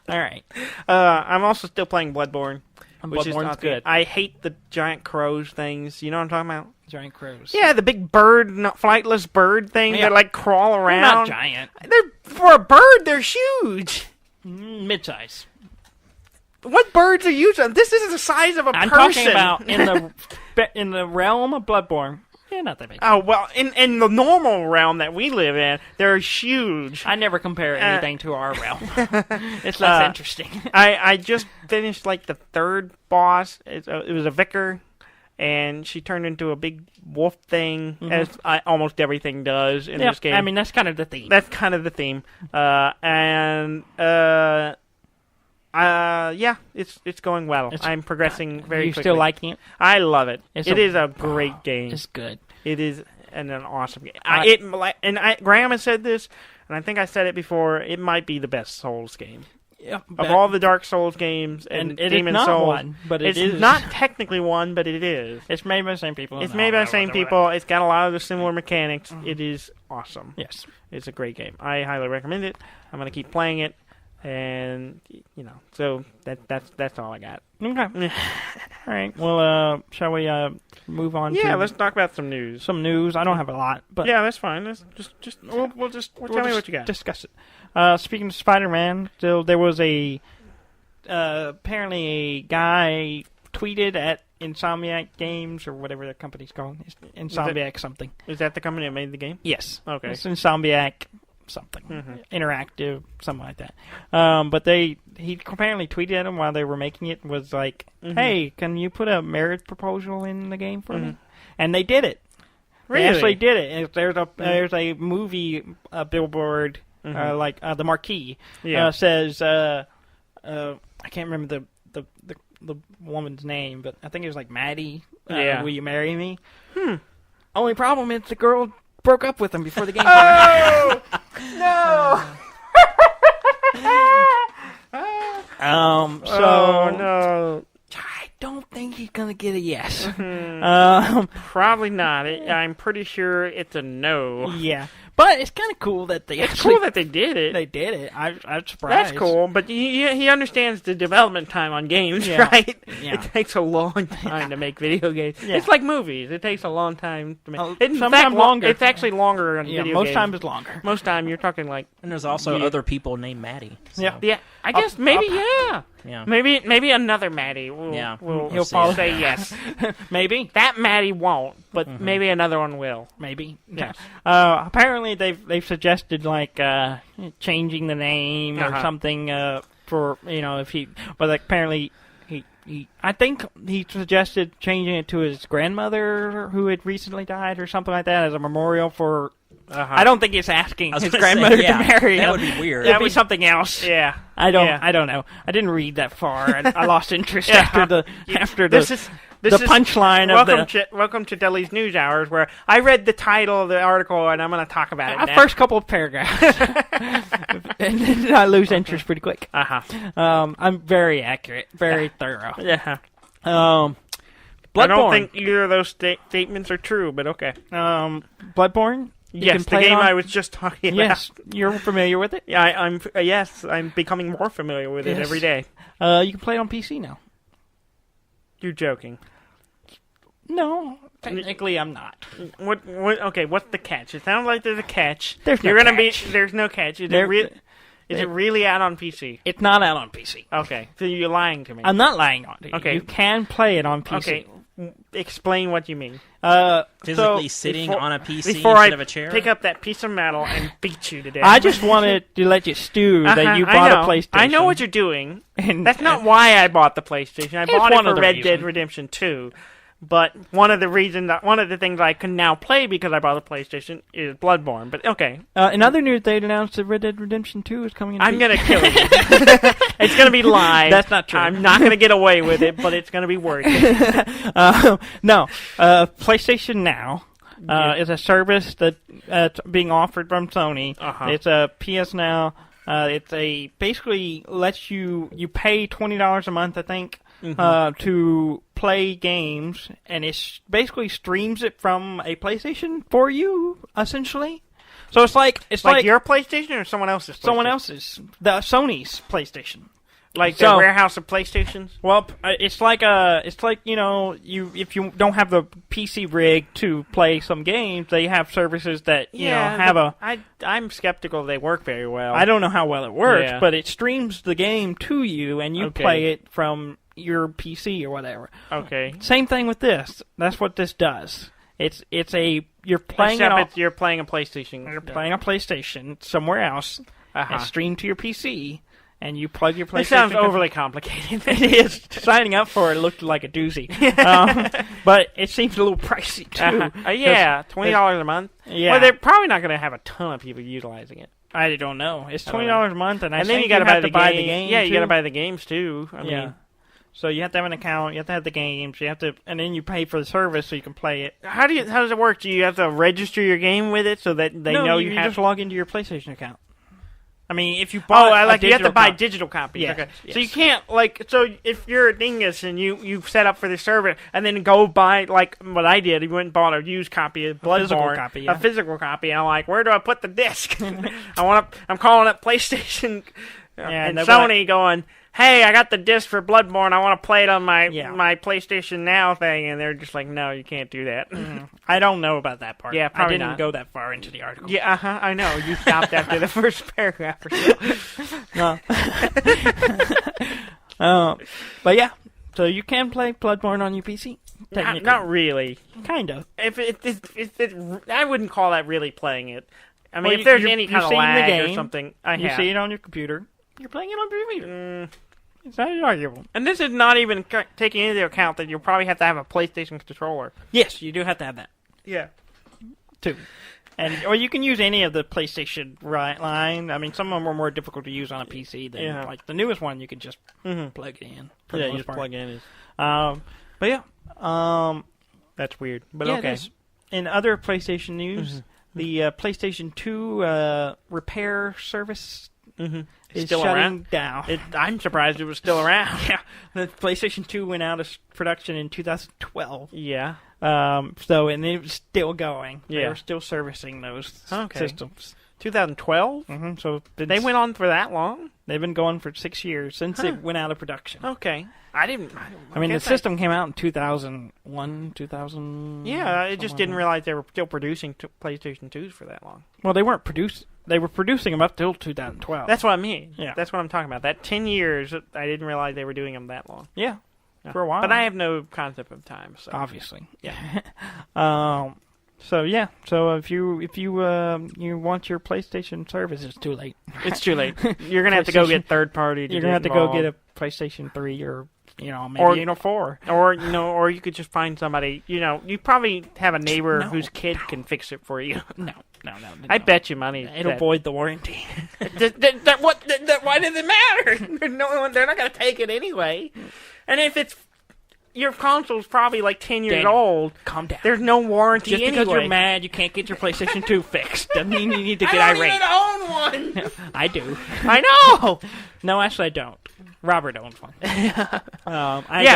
S2: right.
S1: I'm also still playing Bloodborne. Which
S2: Bloodborne's
S1: is
S2: good.
S1: I hate the giant crows things. You know what I'm talking about?
S2: Giant crows.
S1: Yeah, the big flightless bird thing that like crawl around.
S2: They're not giant.
S1: For a bird, they're huge.
S2: Mid-size.
S1: What birds are you? This is the size of a person.
S2: I'm talking about in the realm of Bloodborne. Yeah, not that big.
S1: Oh, well, in the normal realm that we live in, they're huge.
S2: I never compare anything to our realm. It's less interesting.
S1: I just finished, like, the third boss. It was a vicar, and she turned into a big wolf thing, as almost everything does in this game.
S2: I mean, that's kind of the theme.
S1: That's kind of the theme. Yeah, it's going well. I'm progressing very quickly.
S2: You still liking it?
S1: I love it. It is a great game.
S2: It's good.
S1: It is an awesome game. Graham has said this, and I think I said it before. It might be the best Souls game.
S2: Yeah,
S1: of all the Dark Souls games and Demon Souls.
S2: One, but
S1: it's not technically one, but it is.
S2: It's made by the same people.
S1: It's made by the same people. It's got a lot of the similar mechanics. It is awesome.
S2: Yes.
S1: It's a great game. I highly recommend it. I'm going to keep playing it. And so that's all I got.
S2: Okay. All right. Well, shall we move on?
S1: Yeah, let's talk about some news.
S2: Some news. I don't have a lot, but
S1: yeah, that's fine. Let's tell me what you got.
S2: Discuss it. Speaking of Spider-Man, there was apparently a guy tweeted at Insomniac Games or whatever their company's called. Insomniac something.
S1: Is that the company that made the game?
S2: Yes.
S1: Okay.
S2: It's Insomniac something interactive, something like that. But he apparently tweeted at them while they were making it, was like, "Hey, can you put a marriage proposal in the game for me?" And they did it.
S1: Really?
S2: They actually did it. There's a movie billboard, like the marquee says, I can't remember the woman's name, but I think it was like Maddie. Will you marry me? Only problem is the girl broke up with him before the game came out.
S1: No!
S2: So
S1: no.
S2: I don't think he's gonna get a yes.
S1: Probably not. I'm pretty sure it's a no.
S2: Yeah, but it's kind of cool that they
S1: did it.
S2: They did it. I'm surprised.
S1: That's cool, but he understands the development time on games, right?
S2: Yeah.
S1: It takes a long time to make video games. Yeah. It's like movies. It takes a long time to make.
S2: Sometimes longer.
S1: It's actually longer on video games.
S2: Most times it's longer.
S1: Most time you're talking like.
S3: And there's also other people named Maddie.
S2: So.
S1: Yeah. I guess maybe.
S3: Yeah.
S1: Maybe another Maddie will
S3: He'll
S1: say yes.
S2: Maybe.
S1: That Maddie won't, but maybe another one will.
S2: Maybe.
S1: Yes.
S2: Apparently they've suggested like changing the name or something for if he, but like, apparently I think he suggested changing it to his grandmother who had recently died or something like that as a memorial for. I don't think he's asking his grandmother to marry him.
S3: That would be weird.
S2: That would be something else.
S1: Yeah.
S2: I don't know. I didn't read that far. I lost interest after the punchline of the...
S1: Welcome to Dudley's News Hours, where I read the title of the article and I'm going to talk about it now.
S2: First couple of paragraphs. And then I lose interest pretty quick. I'm very accurate, very thorough.
S1: Yeah.
S2: Bloodborne.
S1: I don't think either of those statements are true, but okay.
S2: Bloodborne?
S1: Yes, the game I was just talking about.
S2: Yes, you're familiar with it?
S1: Yeah, I'm becoming more familiar with it every day.
S2: You can play it on PC now.
S1: You're joking.
S2: No, technically I'm not.
S1: What? Okay, what's the catch? It sounds like there's a catch.
S2: There's no catch.
S1: There's no catch. Is it really out on PC?
S2: It's not out on PC.
S1: Okay, so you're lying to me.
S2: I'm not lying on you.
S1: Okay.
S2: You can play it on PC.
S1: Okay, explain what you mean.
S3: Physically sitting on a PC instead of a chair?
S1: Pick up that piece of metal and beat you to death.
S2: I just wanted to let you stew that you bought a PlayStation.
S1: I know what you're doing. And that's not why I bought the PlayStation. I bought it for Red Dead Redemption 2. But one of the things I can now play because I bought the PlayStation is Bloodborne. But okay.
S2: In other news, they announced that Red Dead Redemption 2 is coming.
S1: I'm gonna kill you. It's gonna be live.
S2: That's not true.
S1: I'm not gonna get away with it, but it's gonna be worth it.
S2: No, PlayStation Now is a service that's being offered from Sony. It's a PS Now. It's basically lets you pay $20 a month, I think. To play games, and it basically streams it from a PlayStation for you, essentially. So it's like
S1: your PlayStation or someone else's.
S2: Someone else's, Sony's PlayStation,
S1: like the warehouse of PlayStations.
S2: Well, it's like if you don't have the PC rig to play some games, they have services that have a.
S1: I'm skeptical they work very well.
S2: I don't know how well it works, but it streams the game to you, and you play it from your PC or whatever.
S1: Okay.
S2: Same thing with this. That's what this does. You're playing
S1: you're playing a PlayStation.
S2: You're playing a PlayStation somewhere else. It's streamed to your PC, and you plug your PlayStation. This
S1: sounds overly complicated.
S2: It is. Signing up for it looked like a doozy, but it seems a little pricey too.
S1: Yeah, $20 a month. Yeah. Well, they're probably not going to have a ton of people utilizing it.
S2: I don't know. It's $20 a month, and
S1: then you got to buy the game. Yeah, you got to buy the games too. I mean.
S2: So you have to have an account, you have to have the games, and then you pay for the service so you can play it.
S1: How does it work? Do you have to register your game with it so that they know you have?
S2: Just log into your PlayStation account. I mean, if you bought
S1: you have to buy digital copies.
S2: Yeah.
S1: Okay. Yes. So you can't so if you're a dingus and you set up for the server and then go buy like what I did, you went and bought a used copy of Bloodborne, a physical copy, and I'm like, where do I put the disc? I'm calling up PlayStation and Sony going, hey, I got the disc for Bloodborne. I want to play it on my PlayStation Now thing. And they're just like, no, you can't do that.
S2: I don't know about that part.
S1: Yeah, probably
S2: I didn't
S1: not.
S2: go that far into the article.
S1: Yeah, I know. You stopped after the first paragraph or
S2: so. But yeah, so you can play Bloodborne on your PC.
S1: Not really.
S2: Kind of.
S1: I wouldn't call that really playing it. I mean, if there's any kind of lag or something.
S2: You see it on your computer. You're playing it on your computer. It's not arguable.
S1: And this is not even taking into account that you'll probably have to have a PlayStation controller.
S2: Yes, you do have to have that.
S1: Yeah.
S2: Too. Or you can use any of the PlayStation line. I mean, some of them are more difficult to use on a PC than like the newest one. You can just plug it in.
S1: Yeah, you just plug it in.
S2: But yeah,
S1: that's weird. But okay.
S2: In other PlayStation news, the PlayStation 2 repair service. It's
S1: still
S2: shutting
S1: around?
S2: Down.
S1: I'm surprised it was still around.
S2: Yeah, the PlayStation 2 went out of production in 2012.
S1: Yeah.
S2: And it was still going.
S1: Yeah.
S2: They were still servicing those systems.
S1: 2012?
S2: Mm-hmm. So
S1: they went on for that long?
S2: They've been going for 6 years since it went out of production.
S1: Okay.
S2: I mean, the system came out in 2001, 2000.
S1: Yeah, I just didn't realize they were still producing PlayStation 2s for that long.
S2: Well, they weren't they were producing them up till 2012.
S1: That's what I mean.
S2: Yeah.
S1: That's what I'm talking about. That 10 years, I didn't realize they were doing them that long.
S2: Yeah. For a while.
S1: But I have no concept of time. So.
S2: Obviously. Yeah. So if you want your PlayStation service, it's too late.
S1: It's too late. You're gonna have to go get third party.
S2: You're gonna have to go get a PlayStation 3 or maybe 4.
S1: Or you could just find somebody. You probably have a neighbor whose kid can fix it for you.
S2: No.
S1: I bet you money.
S2: It'll void the warranty.
S1: Why does it matter? They're not gonna take it anyway. And if it's your console's probably like 10 years old.
S2: Calm down.
S1: There's no warranty
S2: Just
S1: anyway.
S2: because you're mad you can't get your PlayStation 2 fixed doesn't mean you need to get irate.
S1: I don't even own one.
S2: I do.
S1: I know.
S2: No, actually I don't. Robert owns one.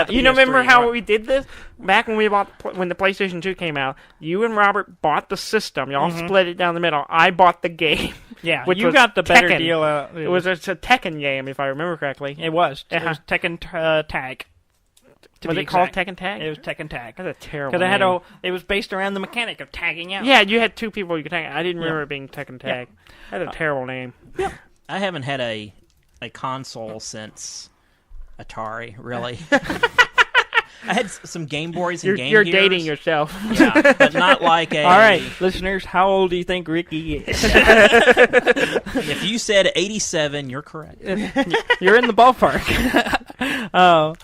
S1: Remember how we did this? Back when when the PlayStation 2 came out, you and Robert bought the system. Y'all split it down the middle. I bought the game.
S2: Yeah,
S1: which
S2: you got the better
S1: Tekken.
S2: deal.
S1: It was a Tekken game, if I remember correctly.
S2: It was. It was Tekken Tag.
S1: Was it called Tekken Tag?
S2: It was Tekken Tag.
S1: That's a terrible
S2: Because it was based around the mechanic of tagging out.
S1: Yeah, you had two people you could tag. I didn't remember it being Tekken Tag. Yeah. That's a terrible name.
S3: Yeah. I haven't had a console since Atari, really. I had some Game Boys and Game
S1: Gears.
S3: You're
S1: dating yourself.
S3: Yeah, but not like a...
S2: All right, listeners, how old do you think Ricky is?
S3: If you said 87, you're correct.
S2: You're in the ballpark. Oh.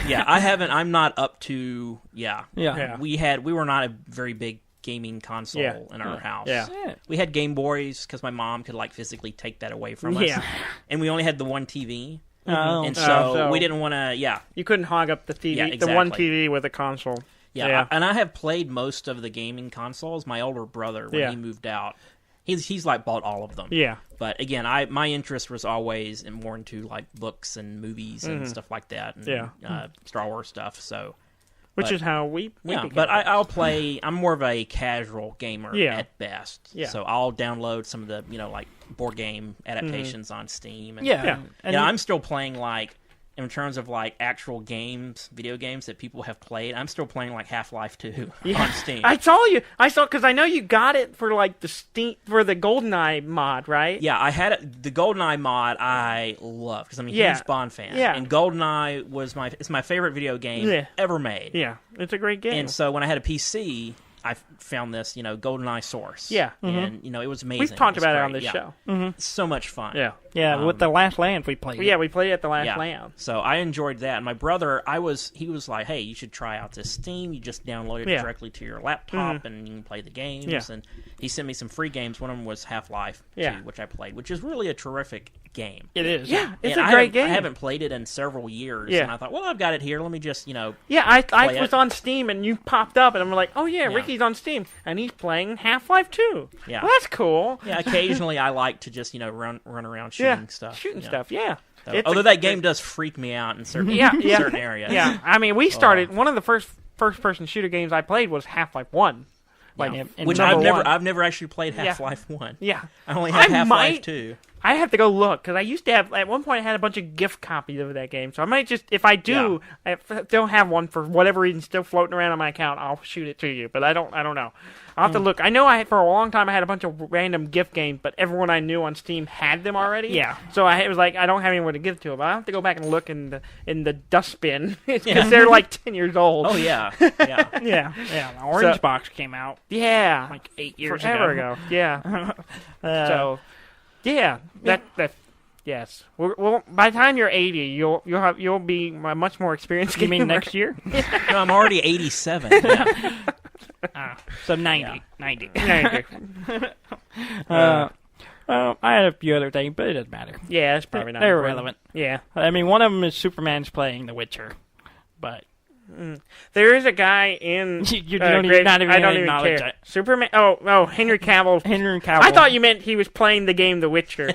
S3: Yeah, I'm not up to... Yeah.
S2: Yeah.
S3: We were not a very big gaming console in our house.
S1: Yeah.
S3: We had Game Boys because my mom could physically take that away from us.
S1: Yeah.
S3: And we only had the one TV.
S2: Oh.
S3: And so we didn't want to,
S1: You couldn't hog up the TV,
S3: Yeah,
S1: the
S3: exactly.
S1: one TV with a console.
S3: Yeah, and I have played most of the gaming consoles. My older brother, when he moved out, he's bought all of them.
S1: Yeah.
S3: But again, my interest was always more into books and movies and stuff like that. And, Star Wars stuff. So,
S1: which is how we
S3: yeah. But I'll play. I'm more of a casual gamer at best.
S1: Yeah.
S3: So I'll download some of the board game adaptations on Steam. And,
S2: And
S3: I'm still playing in terms of actual games, video games that people have played, I'm still playing Half-Life 2 on Steam.
S1: I saw because I know you got it for the Steam for the GoldenEye mod, right?
S3: Yeah, I had it. The GoldenEye mod I love because I'm a huge Bond fan.
S1: Yeah.
S3: And GoldenEye it's my favorite video game ever made.
S1: Yeah, it's a great game.
S3: And so when I had a PC, I found this, GoldenEye Source.
S1: Yeah.
S3: And, it was amazing.
S1: We've talked about it on this show.
S3: Mm-hmm. So much fun.
S1: Yeah.
S2: Yeah, with the Last Land we played.
S1: Yeah, we played it at the Last Land.
S3: So I enjoyed that. And my brother, he was like, hey, you should try out this Steam. You just download it directly to your laptop and you can play the games.
S1: Yeah.
S3: And he sent me some free games. One of them was Half-Life 2, which I played, which is really a terrific game.
S2: It is.
S1: Yeah, it's a great game.
S3: I haven't played it in several years.
S1: Yeah.
S3: And I thought, well, I've got it here. Let me just,
S1: Yeah, I was on Steam and you popped up and I'm like, oh yeah, Ricky's on Steam. And he's playing Half-Life 2.
S3: Yeah.
S1: Well, that's cool.
S3: Yeah, occasionally I like to just, run around shooting stuff.
S1: Shooting stuff, yeah.
S3: So, although that game does freak me out in certain, certain areas.
S1: Yeah, I mean, we started, one of the first-person shooter games I played was Half-Life 1.
S3: Which I've never actually played Half-Life 1.
S1: Yeah.
S3: I only have Half-Life 2.
S1: I have to go look, because I used to have, at one point I had a bunch of gift copies of that game, so I might just, if I do, I don't have one for whatever reason still floating around on my account, I'll shoot it to you, but I don't know. I'll have to look. I know for a long time I had a bunch of random gift games, but everyone I knew on Steam had them already.
S2: Yeah.
S1: So it was like, I don't have anyone to give to them, but I have to go back and look in the dustbin, because they're 10 years old.
S3: Oh, yeah. Yeah.
S2: Yeah. The Orange Box came out.
S1: Yeah.
S2: 8 years
S1: ago. Yeah. Yeah, yes. Well, by the time you're 80, you'll be a much more experienced gamer.
S2: You mean next year?
S3: No, I'm already 87. Yeah.
S2: So 90. 90.
S1: I
S2: had a few other things, but it doesn't matter.
S1: Yeah, it's probably not.
S2: They're irrelevant.
S1: Yeah.
S2: I mean, one of them is Superman's playing The Witcher, but...
S1: There is a guy in.
S2: You don't even acknowledge
S1: care.
S2: it.
S1: Superman. Oh, Henry Cavill.
S2: Henry Cavill.
S1: I thought you meant he was playing the game The Witcher.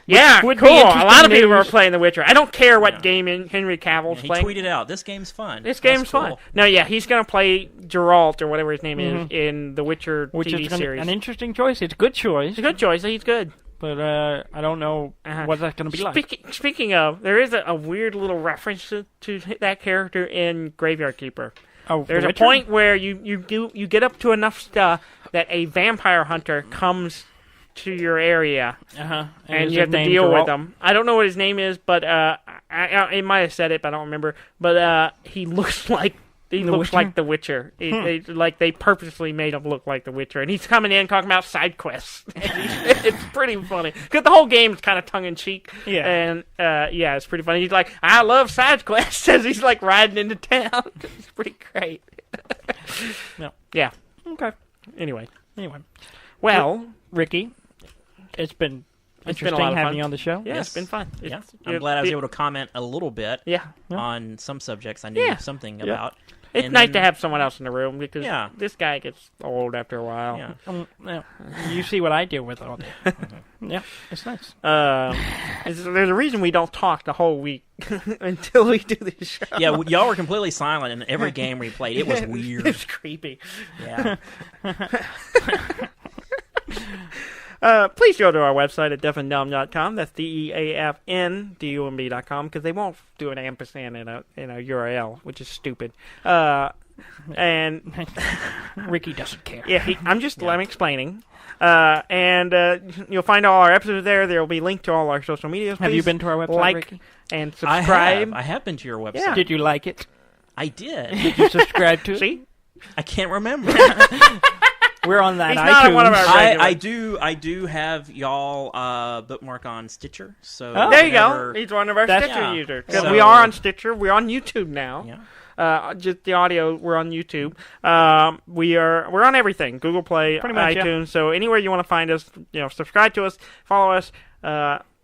S1: Yeah,
S2: would
S1: cool.
S2: be
S1: A lot of people
S2: news.
S1: are playing The Witcher. I don't care what game Henry Cavill's
S3: He
S1: playing.
S3: tweeted out, "This game's fun.
S1: This game's
S3: cool.
S1: fun." No, yeah, he's gonna play Geralt or whatever his name is in The Witcher
S2: Which
S1: TV
S2: is
S1: series.
S2: an interesting choice. It's a good choice.
S1: It's a good choice. He's good.
S2: But I don't know what that's going to be like.
S1: Speaking of, there is a weird little reference to that character in Graveyard Keeper.
S2: Oh,
S1: there's a point where you get up to enough stuff that a vampire hunter comes to your area,
S2: and
S1: you have to deal with him. I don't know what his name is, but I might have said it, but I don't remember. But he looks like like the Witcher. Like they purposely made him look like the Witcher, and he's coming in talking about side quests. It's pretty funny because the whole game is kind of tongue in cheek. Yeah, and it's pretty funny. He's like, "I love side quests," as he's like riding into town. It's pretty great.
S2: No.
S1: Yeah.
S2: Okay.
S1: Anyway.
S2: Well, Ricky, it's been interesting having you on the show.
S1: Yeah, it's been fun.
S3: I'm glad I was able to comment a little bit on some subjects I knew something about.
S1: It's nice to have someone else in the room because this guy gets old after a while.
S2: Yeah. You see what I deal with all day. Yeah, it's nice.
S1: There's a reason we don't talk the whole week until we do this show.
S3: Yeah, y'all were completely silent in every game we played. It was weird.
S1: It's creepy.
S3: Yeah.
S1: Please go to our website at deafandumb.com. That's DEAFNDUMB.com because they won't do an ampersand in a URL, which is stupid. And
S2: Ricky doesn't care.
S1: Yeah, I'm explaining. And you'll find all our episodes there. There will be linked to all our social medias.
S2: Have you been to our website, Ricky?
S1: And subscribe.
S3: I have been to your website.
S1: Yeah.
S2: Did you like it?
S3: I did.
S2: Did you subscribe to it?
S1: See?
S3: I can't remember.
S2: We're on that.
S1: He's
S2: iTunes.
S1: not on one of our
S3: I do have y'all bookmark on Stitcher. So
S1: there you go. He's one of our Stitcher users. Because we are on Stitcher. We're on YouTube now.
S3: Yeah.
S1: Just the audio, we're on YouTube. We're on everything. Google Play,
S2: pretty much,
S1: iTunes. Yeah. So anywhere you want to find us, subscribe to us, follow us,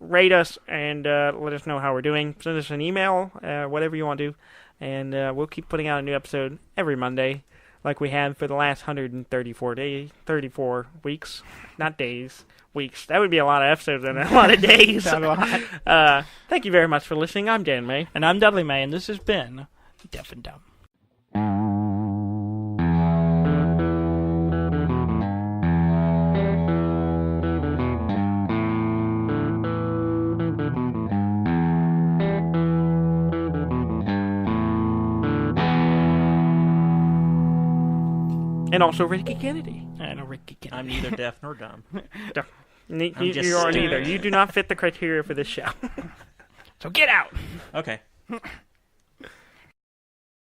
S1: rate us, and let us know how we're doing. Send us an email, whatever you want to do, and we'll keep putting out a new episode every Monday, like we have for the last 34 weeks, not days. Weeks. That would be a lot of episodes and a lot of days. Thank you very much for listening. I'm Dan May.
S2: And I'm Dudley May, and this has been Deaf and Dumb.
S1: And also Ricky Kennedy.
S2: I know Ricky Kennedy.
S3: I'm neither deaf nor dumb.
S1: You are neither. You do not fit the criteria for this show.
S2: So get out.
S3: Okay.